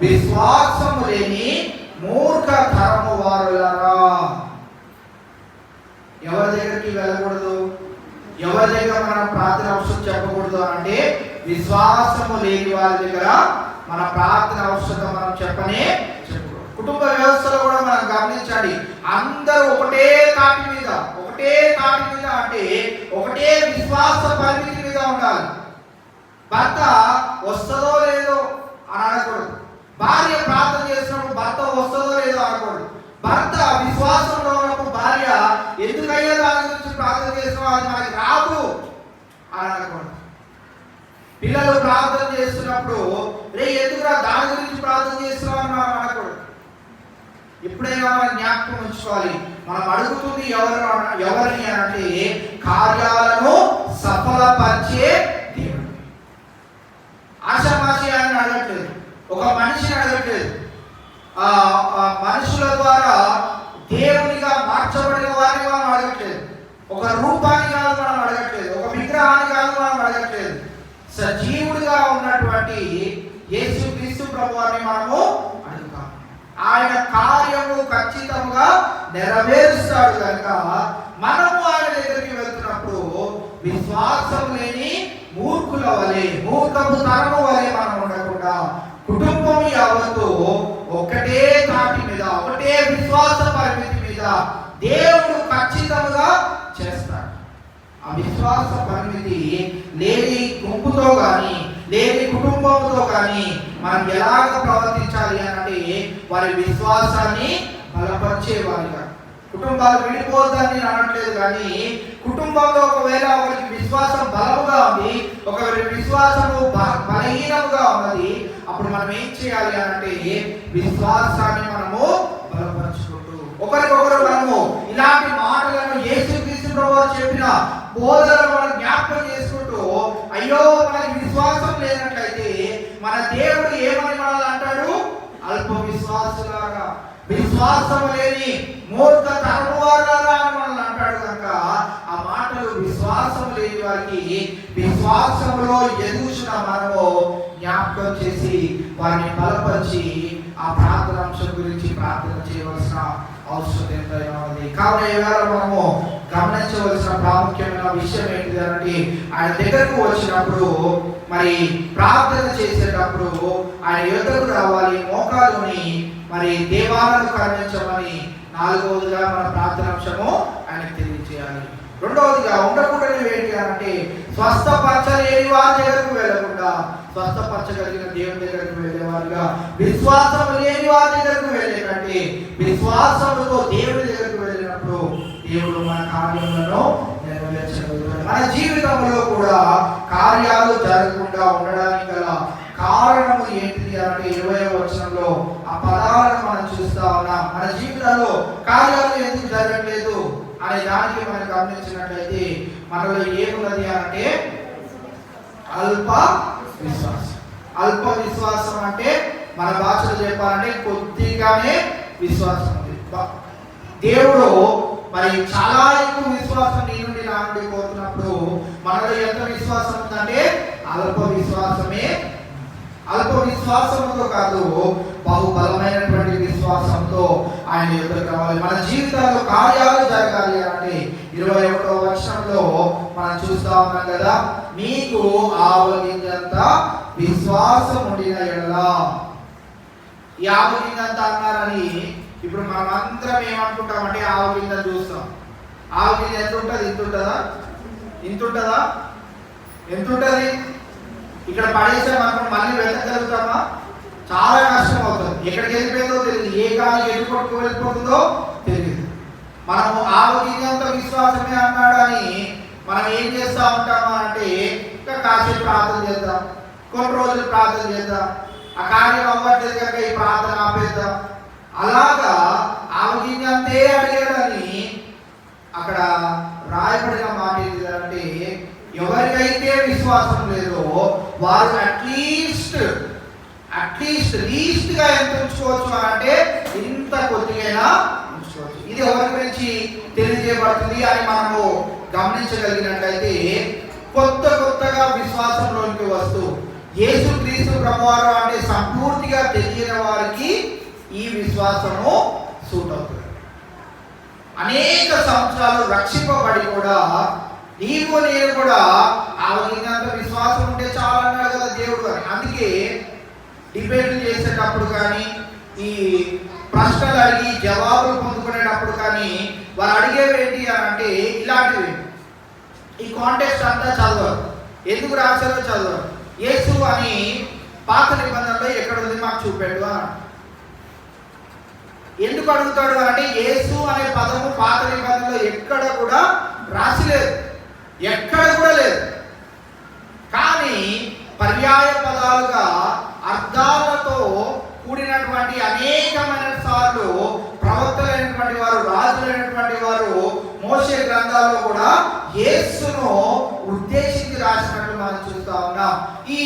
విశ్వాసము లేని మూర్ఖ తరము వారులారా. ఎవరి దగ్గరికి వెళ్ళకూడదు, ఎవరి దగ్గర మనం ప్రార్థన అవసరం చెప్పకూడదు అంటే, విశ్వాసము లేని వారి దగ్గర మన ప్రార్థన అవసరం మనం చెప్పకూడదు. కుటుంబ వ్యవస్థలో కూడా మనం గమనించండి, అందరూ ఒకటే తాటి మీద అంటే ఒకటే విశ్వాస పరిమితి మీద ఉండాలి. భర్త వస్తుందో లేదో అని అనకూడదు, భార్య ప్రార్థన చేసినప్పుడు భర్త వస్తుందో లేదో అనకూడదు, భర్త విశ్వాసంలో ఉన్నప్పుడు భార్య ఎందుకయ్యా దాని గురించి ప్రార్థన చేసినా అది మనకి రాదు అని అనకూడదు. పిల్లలు ప్రార్థన చేస్తున్నప్పుడు రే ఎందుకురా దాని గురించి ప్రార్థన చేస్తున్నావు అని మనం అనకూడదు. ఎప్పుడైనా మనం జ్ఞాపకం ఉంచుకోవాలి, మనం అడుగుతుంది ఎవరిని అంటే కార్యాలను సఫలపరిచే దేవుడు. ఆశామాషి అని అడగట్లేదు, ఒక మనిషిని అడగట్లేదు, మనుషుల ద్వారా దేవునిగా మార్చబడిన వారిని మనం అడగట్లేదు, ఒక రూపాన్ని కాదు మనం అడగట్లేదు, ఒక విగ్రహాన్ని కాదు మనం అడగట్లేదు, సజీవుడిగా ఉన్నటువంటి యేసుక్రీస్తు ప్రభువారిని మనము అడుగుతాం. ఆయన కార్యము ఖచ్చితంగా నెరవేరుస్తాడు కనుక మనము ఆయన దగ్గరికి వెళ్తున్నప్పుడు విశ్వాసం లేని మూర్ఖుల వలె, మూర్ఖపు తరము వలె మనం ఉండకుండా కుటుంబం యావత్తు ఒకటే తాటి మీద, ఒకటే విశ్వాస పరిమితి మీద దేవుడు ఖచ్చితంగా చేస్తాడు. ఆ విశ్వాస పరిమితి లేని గుంపుతో కానీ, లేని కుటుంబంతో కానీ మనం ఎలాగ ప్రవర్తించాలి అంటే వారి విశ్వాసాన్ని బలపరిచేవారిగా. కుటుంబాలు విడిపోద్దని నేను అనట్లేదు, కానీ కుటుంబంలో ఒకవేళ ఒకరికి విశ్వాసం బలముగా ఉంది, ఒకరి విశ్వాసము బలహీనముగా ఉన్నది, అప్పుడు మనం ఏం చేయాలి అంటే విశ్వాసాన్ని మనము బలపరుచుకుంటూ ఒకరికొకరు మనము ఇలాంటి మాటలను యేసుక్రీస్తు ప్రభువు చెప్పిన బోధనలను మనం జ్ఞాపకం చేసుకుంటూ, అయ్యో మనకి విశ్వాసం లేనట్లయితే మన దేవుడు ఏమని మనల్ని అంటాడు? అల్ప విశ్వాసులారా, విశ్వాసం లేని మూర్ఖ తరము వారారా అని మనల్ని అంటాడు. కనుక ఆ మాటలు విశ్వాసం లేని వారికి విశ్వాసంలో ఎదుగుచున్న మనము జ్ఞాపకం చేసి వారిని బలపరిచి ఆ ప్రార్థన అంశం గురించి ప్రార్థన చేయవలసిన అవసరం ఎంతైనా ఉంది. కావున ఈవేళ మనము గమనించవలసిన ప్రాముఖ్యమైన విషయం ఏంటిది అంటే, ఆయన దగ్గరకు వచ్చినప్పుడు మరి ప్రార్థన చేసేటప్పుడు ఆయన యొద్దకు రావాలి, మోకాలుని మరి దేవాలను కరుణించమని నాలుగవదిగా మన ప్రార్థనాంశము ఆయనకు తెలియజేయాలి. రెండవదిగా ఉండకూడనివి ఏంటి అంటే, స్వస్థపరచలేని వారి దగ్గరకు వెళ్ళకుండా స్వస్థపరచగలిగిన దేవుని దగ్గరకు వెళ్ళేవారుగా, విశ్వాసం లేని వారి దగ్గరకు వెళ్ళే కంటే విశ్వాసంతో దేవుని దగ్గరకు వెళ్ళినప్పుడు దేవుడు మన కార్యములను నెరవేర్చగలుగుతాడు. మన జీవితంలో కూడా కార్యాలు జరగకుండా ఉండడానికి గల కారణము ఏంటిది అంటే 20వ వచనంలో ఆ పదాలను మనం చూస్తా ఉన్నాం. మన జీవితంలో కార్యాలు ఎందుకు జరగట్లేదు అనే దానికి మనం గమనించినట్లయితే మనలో ఏమున్నది అంటే అల్ప విశ్వాసం. అల్ప విశ్వాసం అంటే మన భాషలో చెప్పాలంటే కొద్దిగానే విశ్వాసం ఉంది. దేవుడు మరి చాలా ఎక్కువ విశ్వాసం నీ నుండి నా నుండి కోరుతున్నప్పుడు మనలో ఎంత విశ్వాసం ఉందంటే అల్ప విశ్వాసమే. అల్ప విశ్వాసంతో కాదు, బహుబలమైనటువంటి విశ్వాసంతో ఆయన ఎదురు కావాలి. మన జీవితాల్లో కార్యాలు జరగాలి అంటే 21వ వచనంలో మనం చూస్తా ఉన్నాం కదా, మీకు ఆవగింజంత విశ్వాసం ఉండిన ఎడల. ఈ ఆవగింజంత అన్నారని ఇప్పుడు మనం అందరం ఏమనుకుంటామంటే ఆవగింజను చూస్తాం. ఆవగింజ ఎంత ఉంటుంది? ఇంత ఉంటుందా? ఇంత ఉంటుందా? ఎంత ఉంటుంది? ఇక్కడ పడేసే మనం మళ్ళీ వెతకగలుగుతామా? చాలా కష్టం అవుతుంది. ఎక్కడికి వెళ్ళిపోయిందో తెలియదు, ఏ గాలి ఎటు పట్టుకు వెళ్ళిపోతుందో తెలియదు. మనము ఆవగింజంత విశ్వాసమే అన్నాడు అని మనం ఏం చేస్తూ ఉంటామా అంటే, ఇంకా కాసేపు ప్రార్థన చేద్దాం, కొన్ని రోజులు ప్రార్థన చేద్దాం, ఆ కార్యం అవ్వట్లేదు కనుక ఈ ప్రార్థన ఆపేద్దాం. అలాగా ఆవగింజంతే అడిగాడని అక్కడ రాయబడిన మాట ఏంటంటే, ఎవరికైతే విశ్వాసం లేదో వారు అట్లీస్ట్ లీస్ట్ గా ఎంత ఉంచుకోవచ్చు అంటే ఇంత కొద్దిగా ఉంచుకోవచ్చు. ఇది ఎవరి గురించి తెలియజేయబడుతుంది అని మనము గమనించగలిగినట్లయితే, కొత్తగా విశ్వాసంలోనికి వస్తూ యేసుక్రీస్తు ప్రభువారు అంటే సంపూర్తిగా తెలియని వారికి ఈ విశ్వాసము సూట్ అవుతుంది. అనేక సంవత్సరాలు రక్షింపబడి కూడా నీవు నేను కూడా ఆవగింజంత విశ్వాసం ఉంటే చాలా అన్నాడు కదా దేవుడు అని. అందుకే డిబేట్లు చేసేటప్పుడు కానీ, ఈ ప్రశ్నలు అడిగి జవాబులు పొందుకునేటప్పుడు కానీ వారు అడిగేవి ఏంటి అని అంటే ఇలాంటివి. ఈ కాంటెక్స్ట్ అంతా చదవరు. ఎందుకు రాశారో చదవరు. యేసు అని పాత నిబంధనలో ఎక్కడ ఉంది మాకు చూపెట్టు అని. ఎందుకు అడుగుతాడు అంటే, యేసు అనే పదము పాత నిబంధనలో ఎక్కడ కూడా రాసిలేదు, ఎక్కడ కూడా లేదు. కానీ పర్యాయ పదాలుగా అర్థాలతో కూడినటువంటి అనేకమైన సార్లు ప్రవక్తలైనటువంటి వారు, రాజులైనటువంటి వారు మోషే గ్రంథాల్లో కూడా యేసును ఉద్దేశించి రాసినట్లు మనం చూస్తా ఉన్నాం. ఈ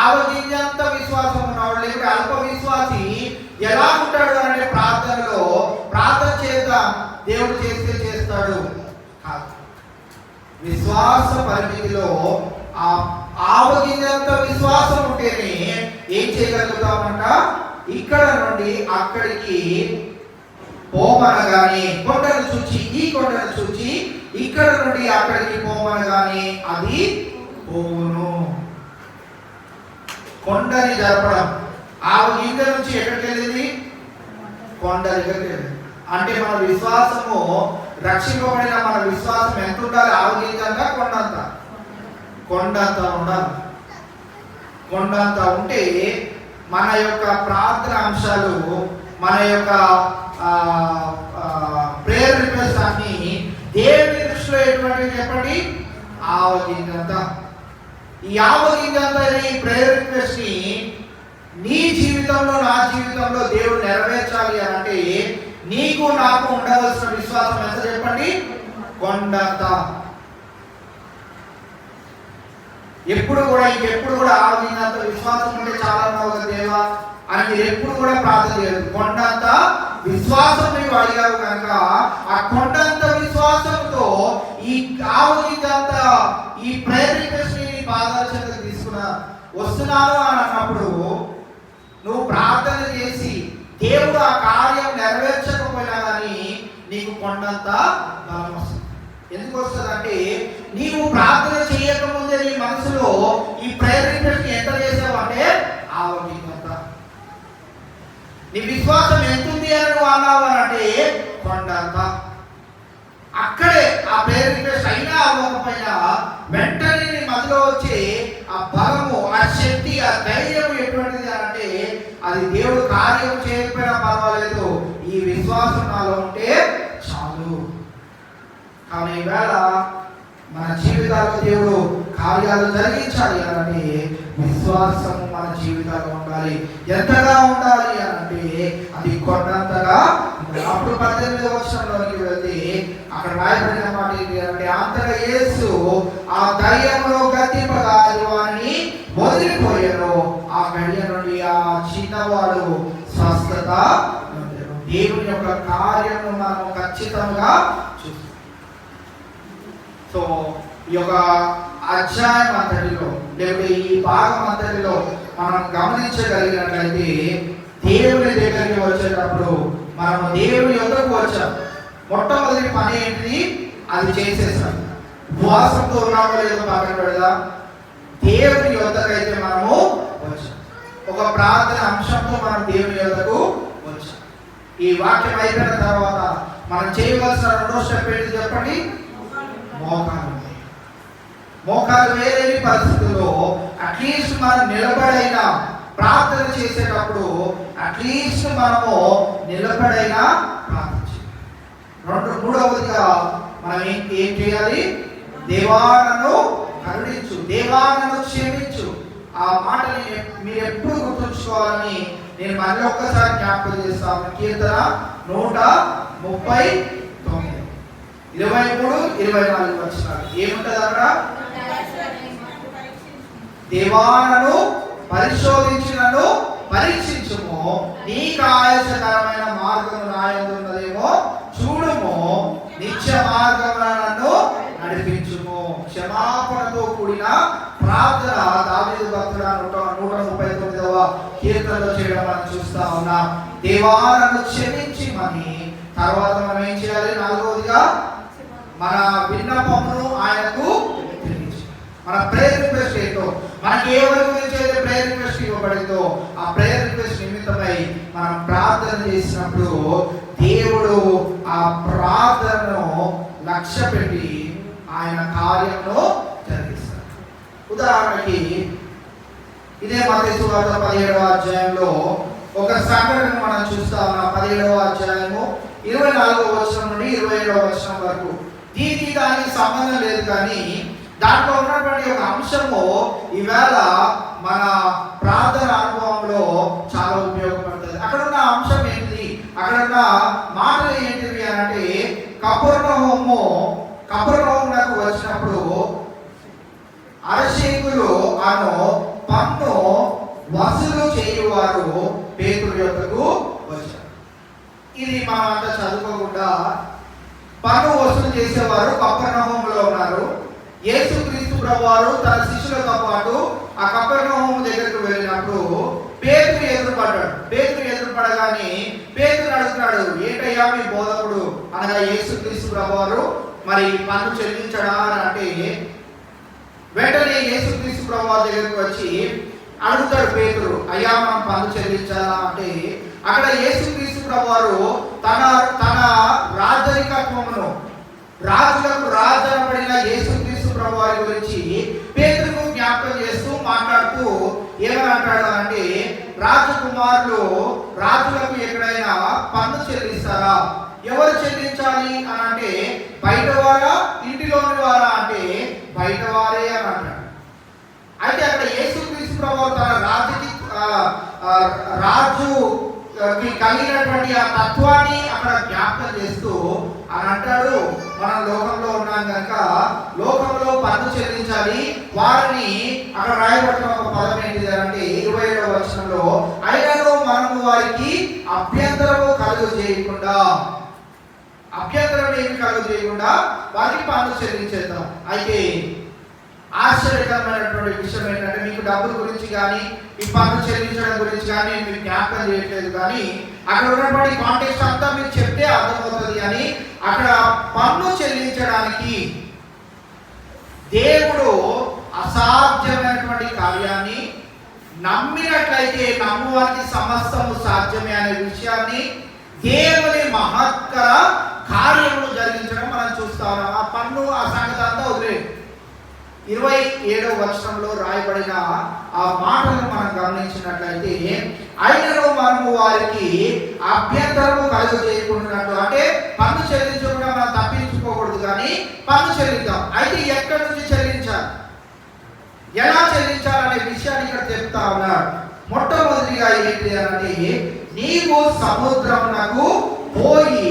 ఆవగింజంత విశ్వాసం ఉన్నవాడు లేకపోతే అల్ప విశ్వాసి ఎలా ఉంటాడు అంటే, ప్రార్థనలో ప్రార్థన చేద్దాం, దేవుడు చేస్తే చేస్తాడు కాదు. విశ్వాస పరిమితిలో ఆవగింజంత విశ్వాసం ఉంటేనే ఏం చేయగలుగుతామంట? ఇక్కడ నుండి అక్కడికి పోమనగానే, కొండను చూచి ఈ కొండను చూచి ఇక్కడ నుండి అక్కడికి పోమనగానే అది పోవును. కొండని జరపడం, ఆ గింజ నుంచి ఎక్కడికి వెళ్ళింది? కొండ దగ్గరికి వెళ్ళింది. అంటే మన విశ్వాసము, రక్షింపబడిన మన విశ్వాసం ఎంత ఉండాలి? ఆవగింజంతా కొండంతా? కొండంతా ఉండాలి. కొండంతా ఉంటే మన యొక్క ప్రార్థన అంశాలు, మన యొక్క ప్రేయర్ రిక్వెస్ట్ అన్ని దేవుని దృష్టిలో ఎటువంటివి చెప్పండి? ఆవగింజంతా. ఈ ఆవగింజంతా ఈ ప్రేయర్ రిక్వెస్ట్ ని నీ జీవితంలో, నా జీవితంలో దేవుడు నెరవేర్చాలి అని అంటే నీకు నాకు ఉండవలసిన విశ్వాసం ఎంత చెప్పండి? కొండంత. ఎప్పుడు కూడా ఇంకెప్పుడు కూడా ఆవగింజంత విశ్వాసం ఉంటే చాలా ఉన్నావు కదా దేవా అని మీరు ఎప్పుడు కూడా ప్రార్థన చేయలేదు. కొండంత విశ్వాసం నీవు అడిగావు కనుక ఆ కొండంత విశ్వాసంతో ఈ ఆవగింజంత ఈ ప్రేయర్ రిక్వెస్ట్ ని పాదాల చెంతకు తీసుకున్నా వస్తున్నాను అని అన్నప్పుడు నువ్వు ప్రార్థన చేసి దేవుడు ఆ కార్యం నెరవేర్చకపోయినా కానీ నీకు కొండంత బలం వస్తుంది. ఎందుకు వస్తుంది అంటే నీవు ప్రార్థన చేయకముందే నీ మనసులో ఈ ప్రేయర్ రిక్వెస్ట్ ఎంత చేసావు అంటే ఆవగింజంత. నీ విశ్వాసం ఎంత ఉంది అని నువ్వు అన్నావు అని అంటే కొండంత. అక్కడే ఆ ప్రేయర్ రిక్వెస్ట్ అయినా అవ్వకపోయినా వెంటనే నీ మదిలో వచ్చే ఆ బలము, ఆ శక్తి, ఆ ధైర్యం ఎటువంటిది అంటే అది దేవుడు కార్యం చేయకపోయినా పర్వాలేదు, ఈ విశ్వాసం నాలో ఉంటే చాలు. కానీ ఈవేళ మన జీవితాల్లో దేవుడు కార్యాలు జరిగించాలి అనంటే విశ్వాసం మన జీవితాల్లో ఉండాలి. ఎంతగా ఉండాలి అనంటే అది కొండంతగా ఉండాలి. అప్పుడు 18వ వచనంలోకి వెళ్తే అక్కడ రాయబడిన మాట ఏంటి అంటే అంతగా యేసు ఆ దయ్యంలో గద్దింపగా అది వారిని వదిలిపోయాను. ఆ గడియ నుండి ఆ చిన్నవాడు స్వస్థత పొందెను. దేవుని యొక్క కార్యము మనం ఖచ్చితంగా చూస్తాం. సో ఈ యొక్క అధ్యాయం అంతటిలో లేకపోతే ఈ భాగం అంతటిలో మనం గమనించగలిగినట్లయితే దేవుని దగ్గరికి వచ్చేటప్పుడు మనము దేవుని యొద్దకు వచ్చాం. మొట్టమొదటి పని ఏంటిది? అది చేసేసాం. ఉపవాసంతో ఉన్నామో లేదో పక్కన పెడదాం. దేవుని యొద్దకైతే మనము వచ్చాం. ఒక ప్రార్థన అంశంతో మనం దేవుని యొద్దకు వచ్చాం. ఈ వాక్యం అయిపోయిన తర్వాత మనం చేయవలసిన రెండో స్టెప్ ఏంటి చెప్పండి? మోకాలు. మోకాలు వేరేని పరిస్థితుల్లో అట్లీస్ట్ మనం నిలబడైనా ప్రార్థన చేసేటప్పుడు అట్లీస్ట్ మనము నిలబడైనా ప్రార్థన చేయాలి. మూడవదిగా మనం ఏం చేయాలి? దేవా నన్ను కరుణించు, దేవా నన్ను క్షమించు. ఆ మాటని మీరు ఎప్పుడు గుర్తుంచుకోవాలని నేను మళ్ళీ ఒక్కసారి జ్ఞాపకం చేస్తాను. కీర్తన 139 23, 24 వచనాలు ఏముంటది అక్కడ? దేవానను పరిశోధించినను పరీక్షించుము, నీకు ఆయాసకరమైన మార్గము నాయందు ఉన్నదేమో చూడుము, నిత్య మార్గమున నన్ను నడిపించుము. క్షమాపణతో కూడిన ప్రార్థన దావీదు భక్తుడు 139వ కీర్తనలో చేయడం మనం చూస్తా ఉన్నాం. దేవానను క్షమించి మని. తర్వాత మనం ఏం చేయాలి? నాలుగవదిగా మన విన్నపమును ఆయనకు తెలియజేయాలి. మన ప్రేయర్ రిక్వెస్ట్ ఏంటో, మనకి ఎవరి గురించి అయితే ప్రేయర్ రిక్వెస్ట్ ఇవ్వబడిందో ఆ ప్రేయర్ రిక్వెస్ట్ నిమిత్తమై మనం ప్రార్థన చేసినప్పుడు దేవుడు ఆ ప్రార్థనను లక్ష్య పెట్టి ఆయన కార్యమును జరిగిస్తాడు. ఉదాహరణకి ఇదే మత్తయి సువార్త 17వ అధ్యాయంలో ఒక సంఘటన మనం చూస్తా ఉన్నాం. 17వ అధ్యాయము 24వ వచనం నుండి 27వ వచనం వరకు. దీనికి దానికి సంబంధం లేదు, కానీ దాంట్లో ఉన్నటువంటి ఒక అంశము ఈవేళ మన ప్రార్థన అనుభవంలో చాలా ఉపయోగపడుతుంది. అక్కడ ఉన్న అంశం ఏంటిది? అక్కడ ఉన్న మాటలు ఏంటివి అంటే కపెర్నహూమునకు వచ్చినప్పుడు అరశేకులు అను పన్ను వసూలు చేయువారు పేతురు యొద్దకు వచ్చారు. ఇది మనం అంతా చదువుకోకుండా పన్ను వసూలు చేసేవారు కపెర్నహూములో ఉన్నారు. యేసుక్రీస్తు ప్రభువారు తన శిష్యులతో పాటు ఆ కపెర్నహూము దగ్గరకు వెళ్ళినప్పుడు పేతురు ఎదురుపడ్డాడు. పేతురు అని పేతురు అడుగుతున్నాడు. ఏంటయ్యా మీ బోధకుడు అనగా యేసుక్రీస్తు ప్రభువారు మరి పన్ను చెల్లించడా అని అంటే వెంటనే యేసుక్రీస్తు ప్రభువారి దగ్గరకు వచ్చి అడుగుతాడు పేతురు, అయ్యా మనం పన్ను చెల్లించాలా అంటే అక్కడ యేసుక్రీస్తు ప్రభువారు తన రాజరికత్వమును, రాజులకు రాజనబడిన యేసుక్రీస్తు ప్రభువారి గురించి పేతురుకు జ్ఞాపకం చేస్తూ మాట్లాడుతూ ఏమని అంటాడు అంటే, రాజకుమారులు రాజులకు ఎక్కడైనా పన్ను చెల్లిస్తారా? ఎవరు చెల్లించాలి అని అంటే బయట వారా ఇంటిలోని వారా అంటే బయట వారే అని అంటాడు. అయితే అక్కడ యేసుక్రీస్తు ప్రభువు తన రాజుకి కలిగినటువంటి ఆ తత్వాన్ని అక్కడ జ్ఞాపకం చేస్తూ అని అంటాడు, మనం లోకంలో ఉన్నాం కనుక లోకంలో పన్ను చెల్లించాలి. వారిని అక్కడ రాయబడిన ఒక పదం ఏంటిది అంటే 27వ వచనంలో, అయినను మనము వారికి అభ్యంతరం ఏమి కలుగు చేయకుండా వారికి పన్ను చెల్లించేద్దాం. అయితే ఆశ్చర్యకరమైనటువంటి విషయం ఏంటంటే, మీకు డబ్బుల గురించి కానీ ఈ పన్ను చెల్లించడం గురించి కానీ మీకు జ్ఞాపకం చేయట్లేదు, కానీ అక్కడ ఉన్నటువంటి కాంటెక్స్ట్ అంతా మీకు చెప్తే అర్థమవుతుంది. అని అక్కడ పన్ను చెల్లించడానికి దేవుడు అసాధ్యమైనటువంటి కార్యాన్ని నమ్మినట్లయితే నమ్మువానికి సమస్తము సాధ్యమే అనే విషయాన్ని, దేవుని మహత్తర కార్యములు జరిగించడం మనం చూస్తా ఉన్నాం. ఆ పన్ను ఆ సంగతి అంతా వదిలేదు. 27వ వచనంలో రాయబడిన ఆ మాటలను మనం గమనించినట్లయితే, అయినను మనము వారికి అభ్యంతరము కలుగ చేయకుండానట్టు, అంటే పన్ను చెల్లించకుండా మనం తప్పించుకోకూడదు, కానీ పన్ను చెల్లిద్దాం. అయితే ఎక్కడి నుంచి చెల్లించాలి, ఎలా చెల్లించాలనే విషయాన్ని ఇక్కడ చెప్తా ఉన్నారు. మొట్టమొదటిగా ఏంటి అంటే, నీవు సముద్రమునకు పోయి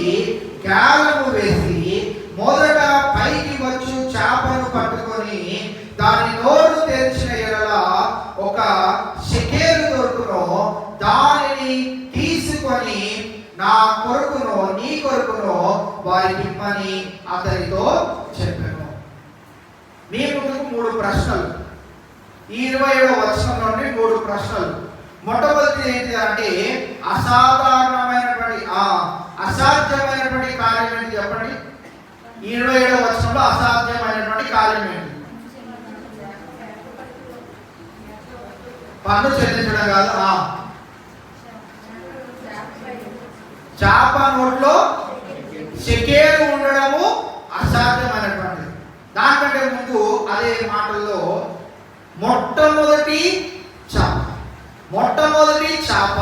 గాలము వేసి మొదట పైకి వచ్చు చేపను పట్టుకొని దాని నోరు తెరిచిన ఎడల ఒక షెకెలు దొరుకును, దానిని తీసుకొని నా కొరకును నీ కొరకును వారికి ఇమ్మని అతనితో చెప్పాను. మీ ముందుకు 3 ప్రశ్నలు, ఈ 27వ వచనం నుండి 3 ప్రశ్నలు. మొట్టమొదటి ఏంటి అంటే, అసాధ్యమైనటువంటి కార్యం ఏంటి చెప్పండి. ఈ 27వ వచనంలో అసాధ్యమైనటువంటి కార్యం ఏంటి? పన్ను చెల్లించడం కాదు, చేప నోట్లో షెకెలు ఉండడము అసాధ్యమైనటువంటిది. దానికంటే ముందు అదే మాటల్లో మొట్టమొదటి చేప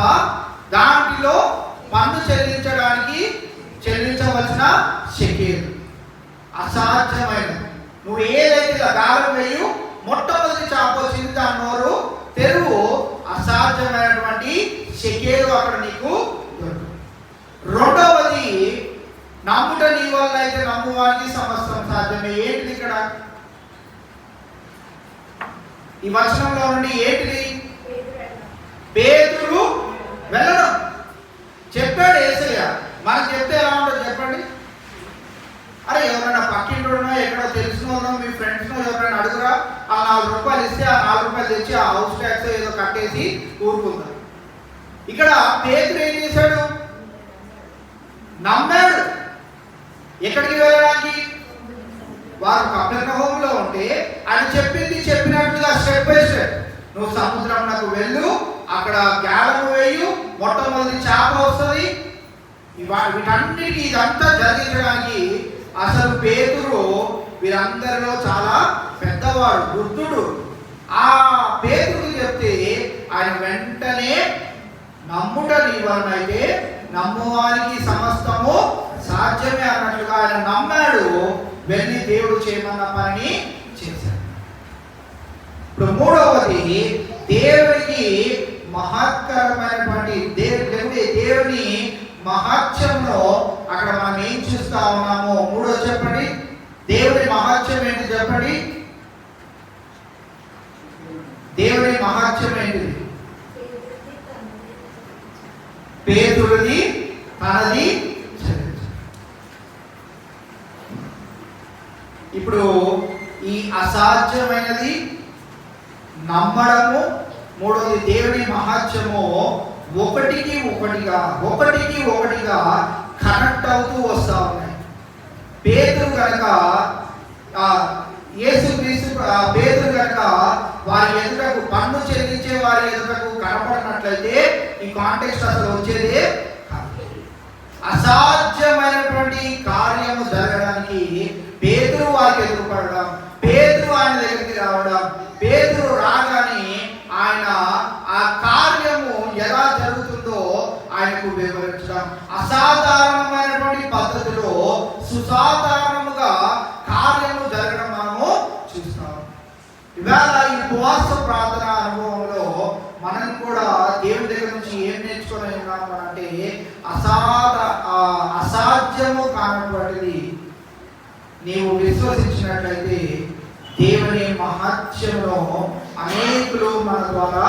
దాంట్లో పన్ను చెల్లించవలసిన షెకెలు అసాధ్యమైనది. నువ్వు ఏదైతే గాలం వేయు మొట్టమొదటి చేప వచ్చింది, దాని నోరు తెరువు, అసాధ్యమైనటువంటి షెకెలు అక్కడ నీకు దొరుకుతుంది. రెండవది, నమ్ముట నీ వల్ల అయితే నమ్మువానికి సమస్తం సాధ్యమే. ఏంటిది ఇక్కడ ఈ వచనంలో నుండి ఏంటిది? పేతురు వెళ్ళడం చెప్పాడు యేసయ్య. మనకి చెప్తే ఎలా ఉంటుంది చెప్పండి? అరే ఎవరైనా పక్కింటోనో ఎక్కడో తెలిసిన వాళ్ళో మీ ఫ్రెండ్స్నో ఎవరైనా అడుగురా, ఆ 4 రూపాయలు ఇస్తే ఆ 4 రూపాయలు తెచ్చి ఆ హౌస్ ట్యాక్స్ ఏదో కట్టేసి ఊరుకుంటారు. ఇక్కడ పేతురు ఏం చేశాడు? నమ్మాడు. ఎక్కడికి వెళ్ళడానికి? వారు కపెర్నహూములో ఉంటే ఆయన చెప్పినట్టుగా స్టెప్ బై స్టెప్, నువ్వు సముద్రంకు వెళ్ళు, అక్కడ గాలము వేయు, మొట్టమొదటి చేప వస్తుంది. వీటన్నిటికీ ఇదంతా జరిగించడానికి అసలు పేతురు వీరందరిలో చాలా పెద్దవాడు, వృద్ధుడు. ఆ పేతురుకి చెప్తే ఆయన వెంటనే నమ్ముట నీ వలన అయితే నమ్మువానికి సమస్తము సాధ్యమే అన్నట్లుగా ఆయన నమ్మాడు. వెళ్ళి దేవుడు చేయమన్న పనిని చేశాడు. ఇప్పుడు మూడవది, దేవునికి మహత్కరమైనటువంటి దేవుని మహత్యంలో అక్కడ మనం ఏం చూస్తా ఉన్నామో మూడో చెప్పండి. దేవుని మహత్యం ఏంటి చెప్పండి? దేవుని మహత్యం ఏంటిది? పేతురుది తనది. ఇప్పుడు ఈ అసాధ్యమైనది నమ్మడము, మూడోది దేవుని మహత్యము ఒకటికి ఒకటిగా కనెక్ట్ అవుతూ వస్తా ఉన్నాయి. పేతురు కనుక పేతురు కనుక వారి ఎదుటకు పన్ను చెల్లించే వారి ఎదుటకు కనపడినట్లయితే ఈ కాంటెక్స్ట్ అసలు వచ్చేది అసాధ్యమైనటువంటి కార్యము జరగడానికి పేతురు వారికి ఎదురుపడడం, పేతురు ఆయన దగ్గరికి రావడం, పేతురు రాగానే ఆయన ఆ కార్యము ఎలా జరుగుతుందో ఆయనకు వివరించడం, అసాధారణమైనటువంటి పద్ధతిలో సుసాధారణముగా కార్యము జరగడం మనము చూస్తాం. ఇవాళ ఈ ఉపవాస ప్రార్థన అనుభవంలో మనం కూడా దేవుని దగ్గర నుంచి ఏం నేర్చుకొని ఉన్నాము అంటే అసాధ్యము కానటువంటిది నీవు విశ్వసించినట్లయితే దేవుని మహత్యమును అనేకులు మన ద్వారా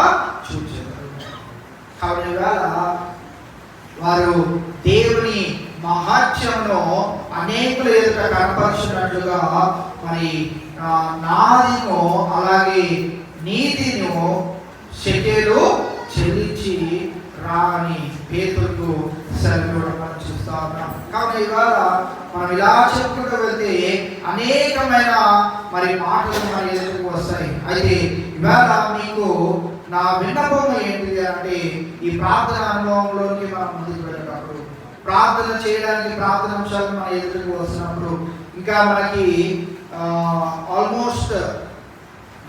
చూచారు. కాబట్టి ఇవాళ వారు దేవుని మహత్యమును అనేకులు ఎదుట కనపరిచినట్లుగా మరి నాదిను అలాగే నీతిను షెకెలు చెల్లించి రాని పేతురుకు సెలవు మనం చూస్తా ఉన్నాం. కాబట్టి ఇవాళ మనం ఇలా చెప్పుకుంటూ వెళ్తే అనేకమైన మరి మాటలు మన ఎదురుకు వస్తాయి. అయితే ఇవాళ మీకు నా విన్నపం ఏంటిది అంటే ఈ ప్రార్థన అనుభవంలోకి మనం ముందుకు వెళ్ళేటప్పుడు, ప్రార్థన చేయడానికి ప్రార్థన అంశాలు మన ఎదురుకు వస్తున్నప్పుడు ఇంకా మనకి ఆల్మోస్ట్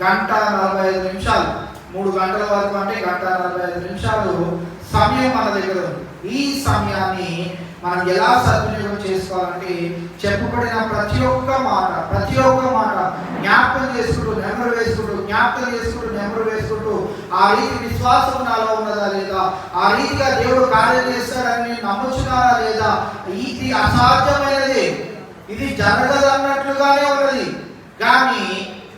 1:45 నిమిషాలు, 3 గంటల వరకు అంటే 1:45 నిమిషాలు సమయం మన దగ్గర ఉంది. ఈ సమయాన్ని మనం ఎలా సద్వినియోగం చేసుకోవాలంటే చెప్పబడిన ప్రతి ఒక్క మాట జ్ఞాపకం చేసుకుంటూ నెంబర్ వేసుకుంటూ ఆ రీతి విశ్వాసం నాలో ఉన్నదా లేదా, ఆ రీతిగా దేవుడు కార్యం చేస్తాడని నమ్ముచున్నారా లేదా, ఇది అసాధ్యమైనది, ఇది జరగదన్నట్లుగానే ఉన్నది, కానీ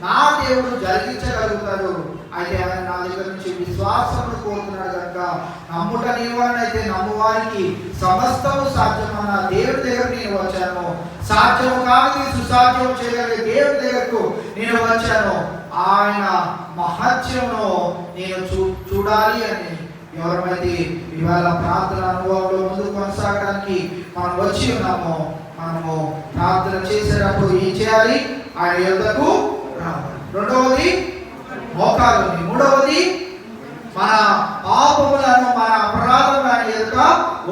నా దేవుడు జరిగించగలుగుతాడు. అయితే ఆయన నా దగ్గర నుంచి విశ్వాసమును కోరుతున్నాడు కనుక నమ్ముట నీవానైతే నమ్మువారికి సమస్తము సాధ్యమన్న దేవుడి దగ్గర నేను వచ్చాను. సాధ్యము కానిది సుసాధ్యం చేయగలిగే దేవుడి దగ్గరకు నేను వచ్చాను. ఆయన మహత్యమును నేను చూడాలి అని ఎవరైతే ఇవాళ ప్రార్థన అనుభవంలో ముందుకు కొనసాగడానికి మనం వచ్చి ఉన్నామో, మనము ప్రార్థన చేసేటప్పుడు ఏం చేయాలి? ఆయన యొద్దకు రావాలి. రెండవది మోకాలని, మూడవది మన పాపములను మన అపరాధములను ఆయన ఎదుట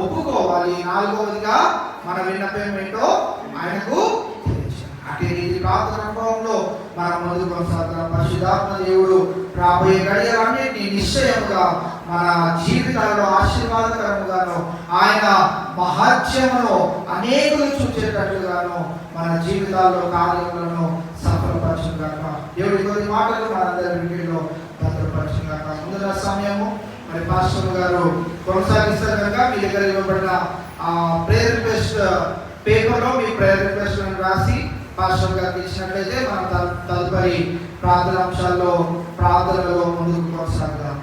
ఒప్పుకోవాలి, నాలుగవదిగా మన విన్నపం ఏంటో ఆయనకు అటు రీతి ప్రార్థన అనుభవంలో మనం ముందుకు కొనసాగుతాం. పరిశుద్ధాత్మ దేవుడు రాబోయే గడియలన్నింటినీ నిశ్చయముగా మన జీవితాల్లో ఆశీర్వాదకరముగాను ఆయన మహత్యమును అనేకులు చూచేటట్లుగాను మన జీవితాల్లో కార్యములను సఫలపరచుగాక దేవుడి కొద్ది మాటలు మనందరి వినికిడిలో భద్రపరచుగాక. ముందున్న సమయము మరి పాస్టర్ గారు కొనసాగిస్తారు కనుక మీ దగ్గర ఇవ్వబడిన ప్రేయర్ రిక్వెస్ట్ పేపర్లో మీ ప్రేయర్ రిక్వెస్ట్ రాసి పాస్టర్ గారికి ఇచ్చినట్లయితే మనం తదుపరి ప్రార్థనాంశాల్లో ప్రార్థనలో ముందుకు కొనసాగుతాం.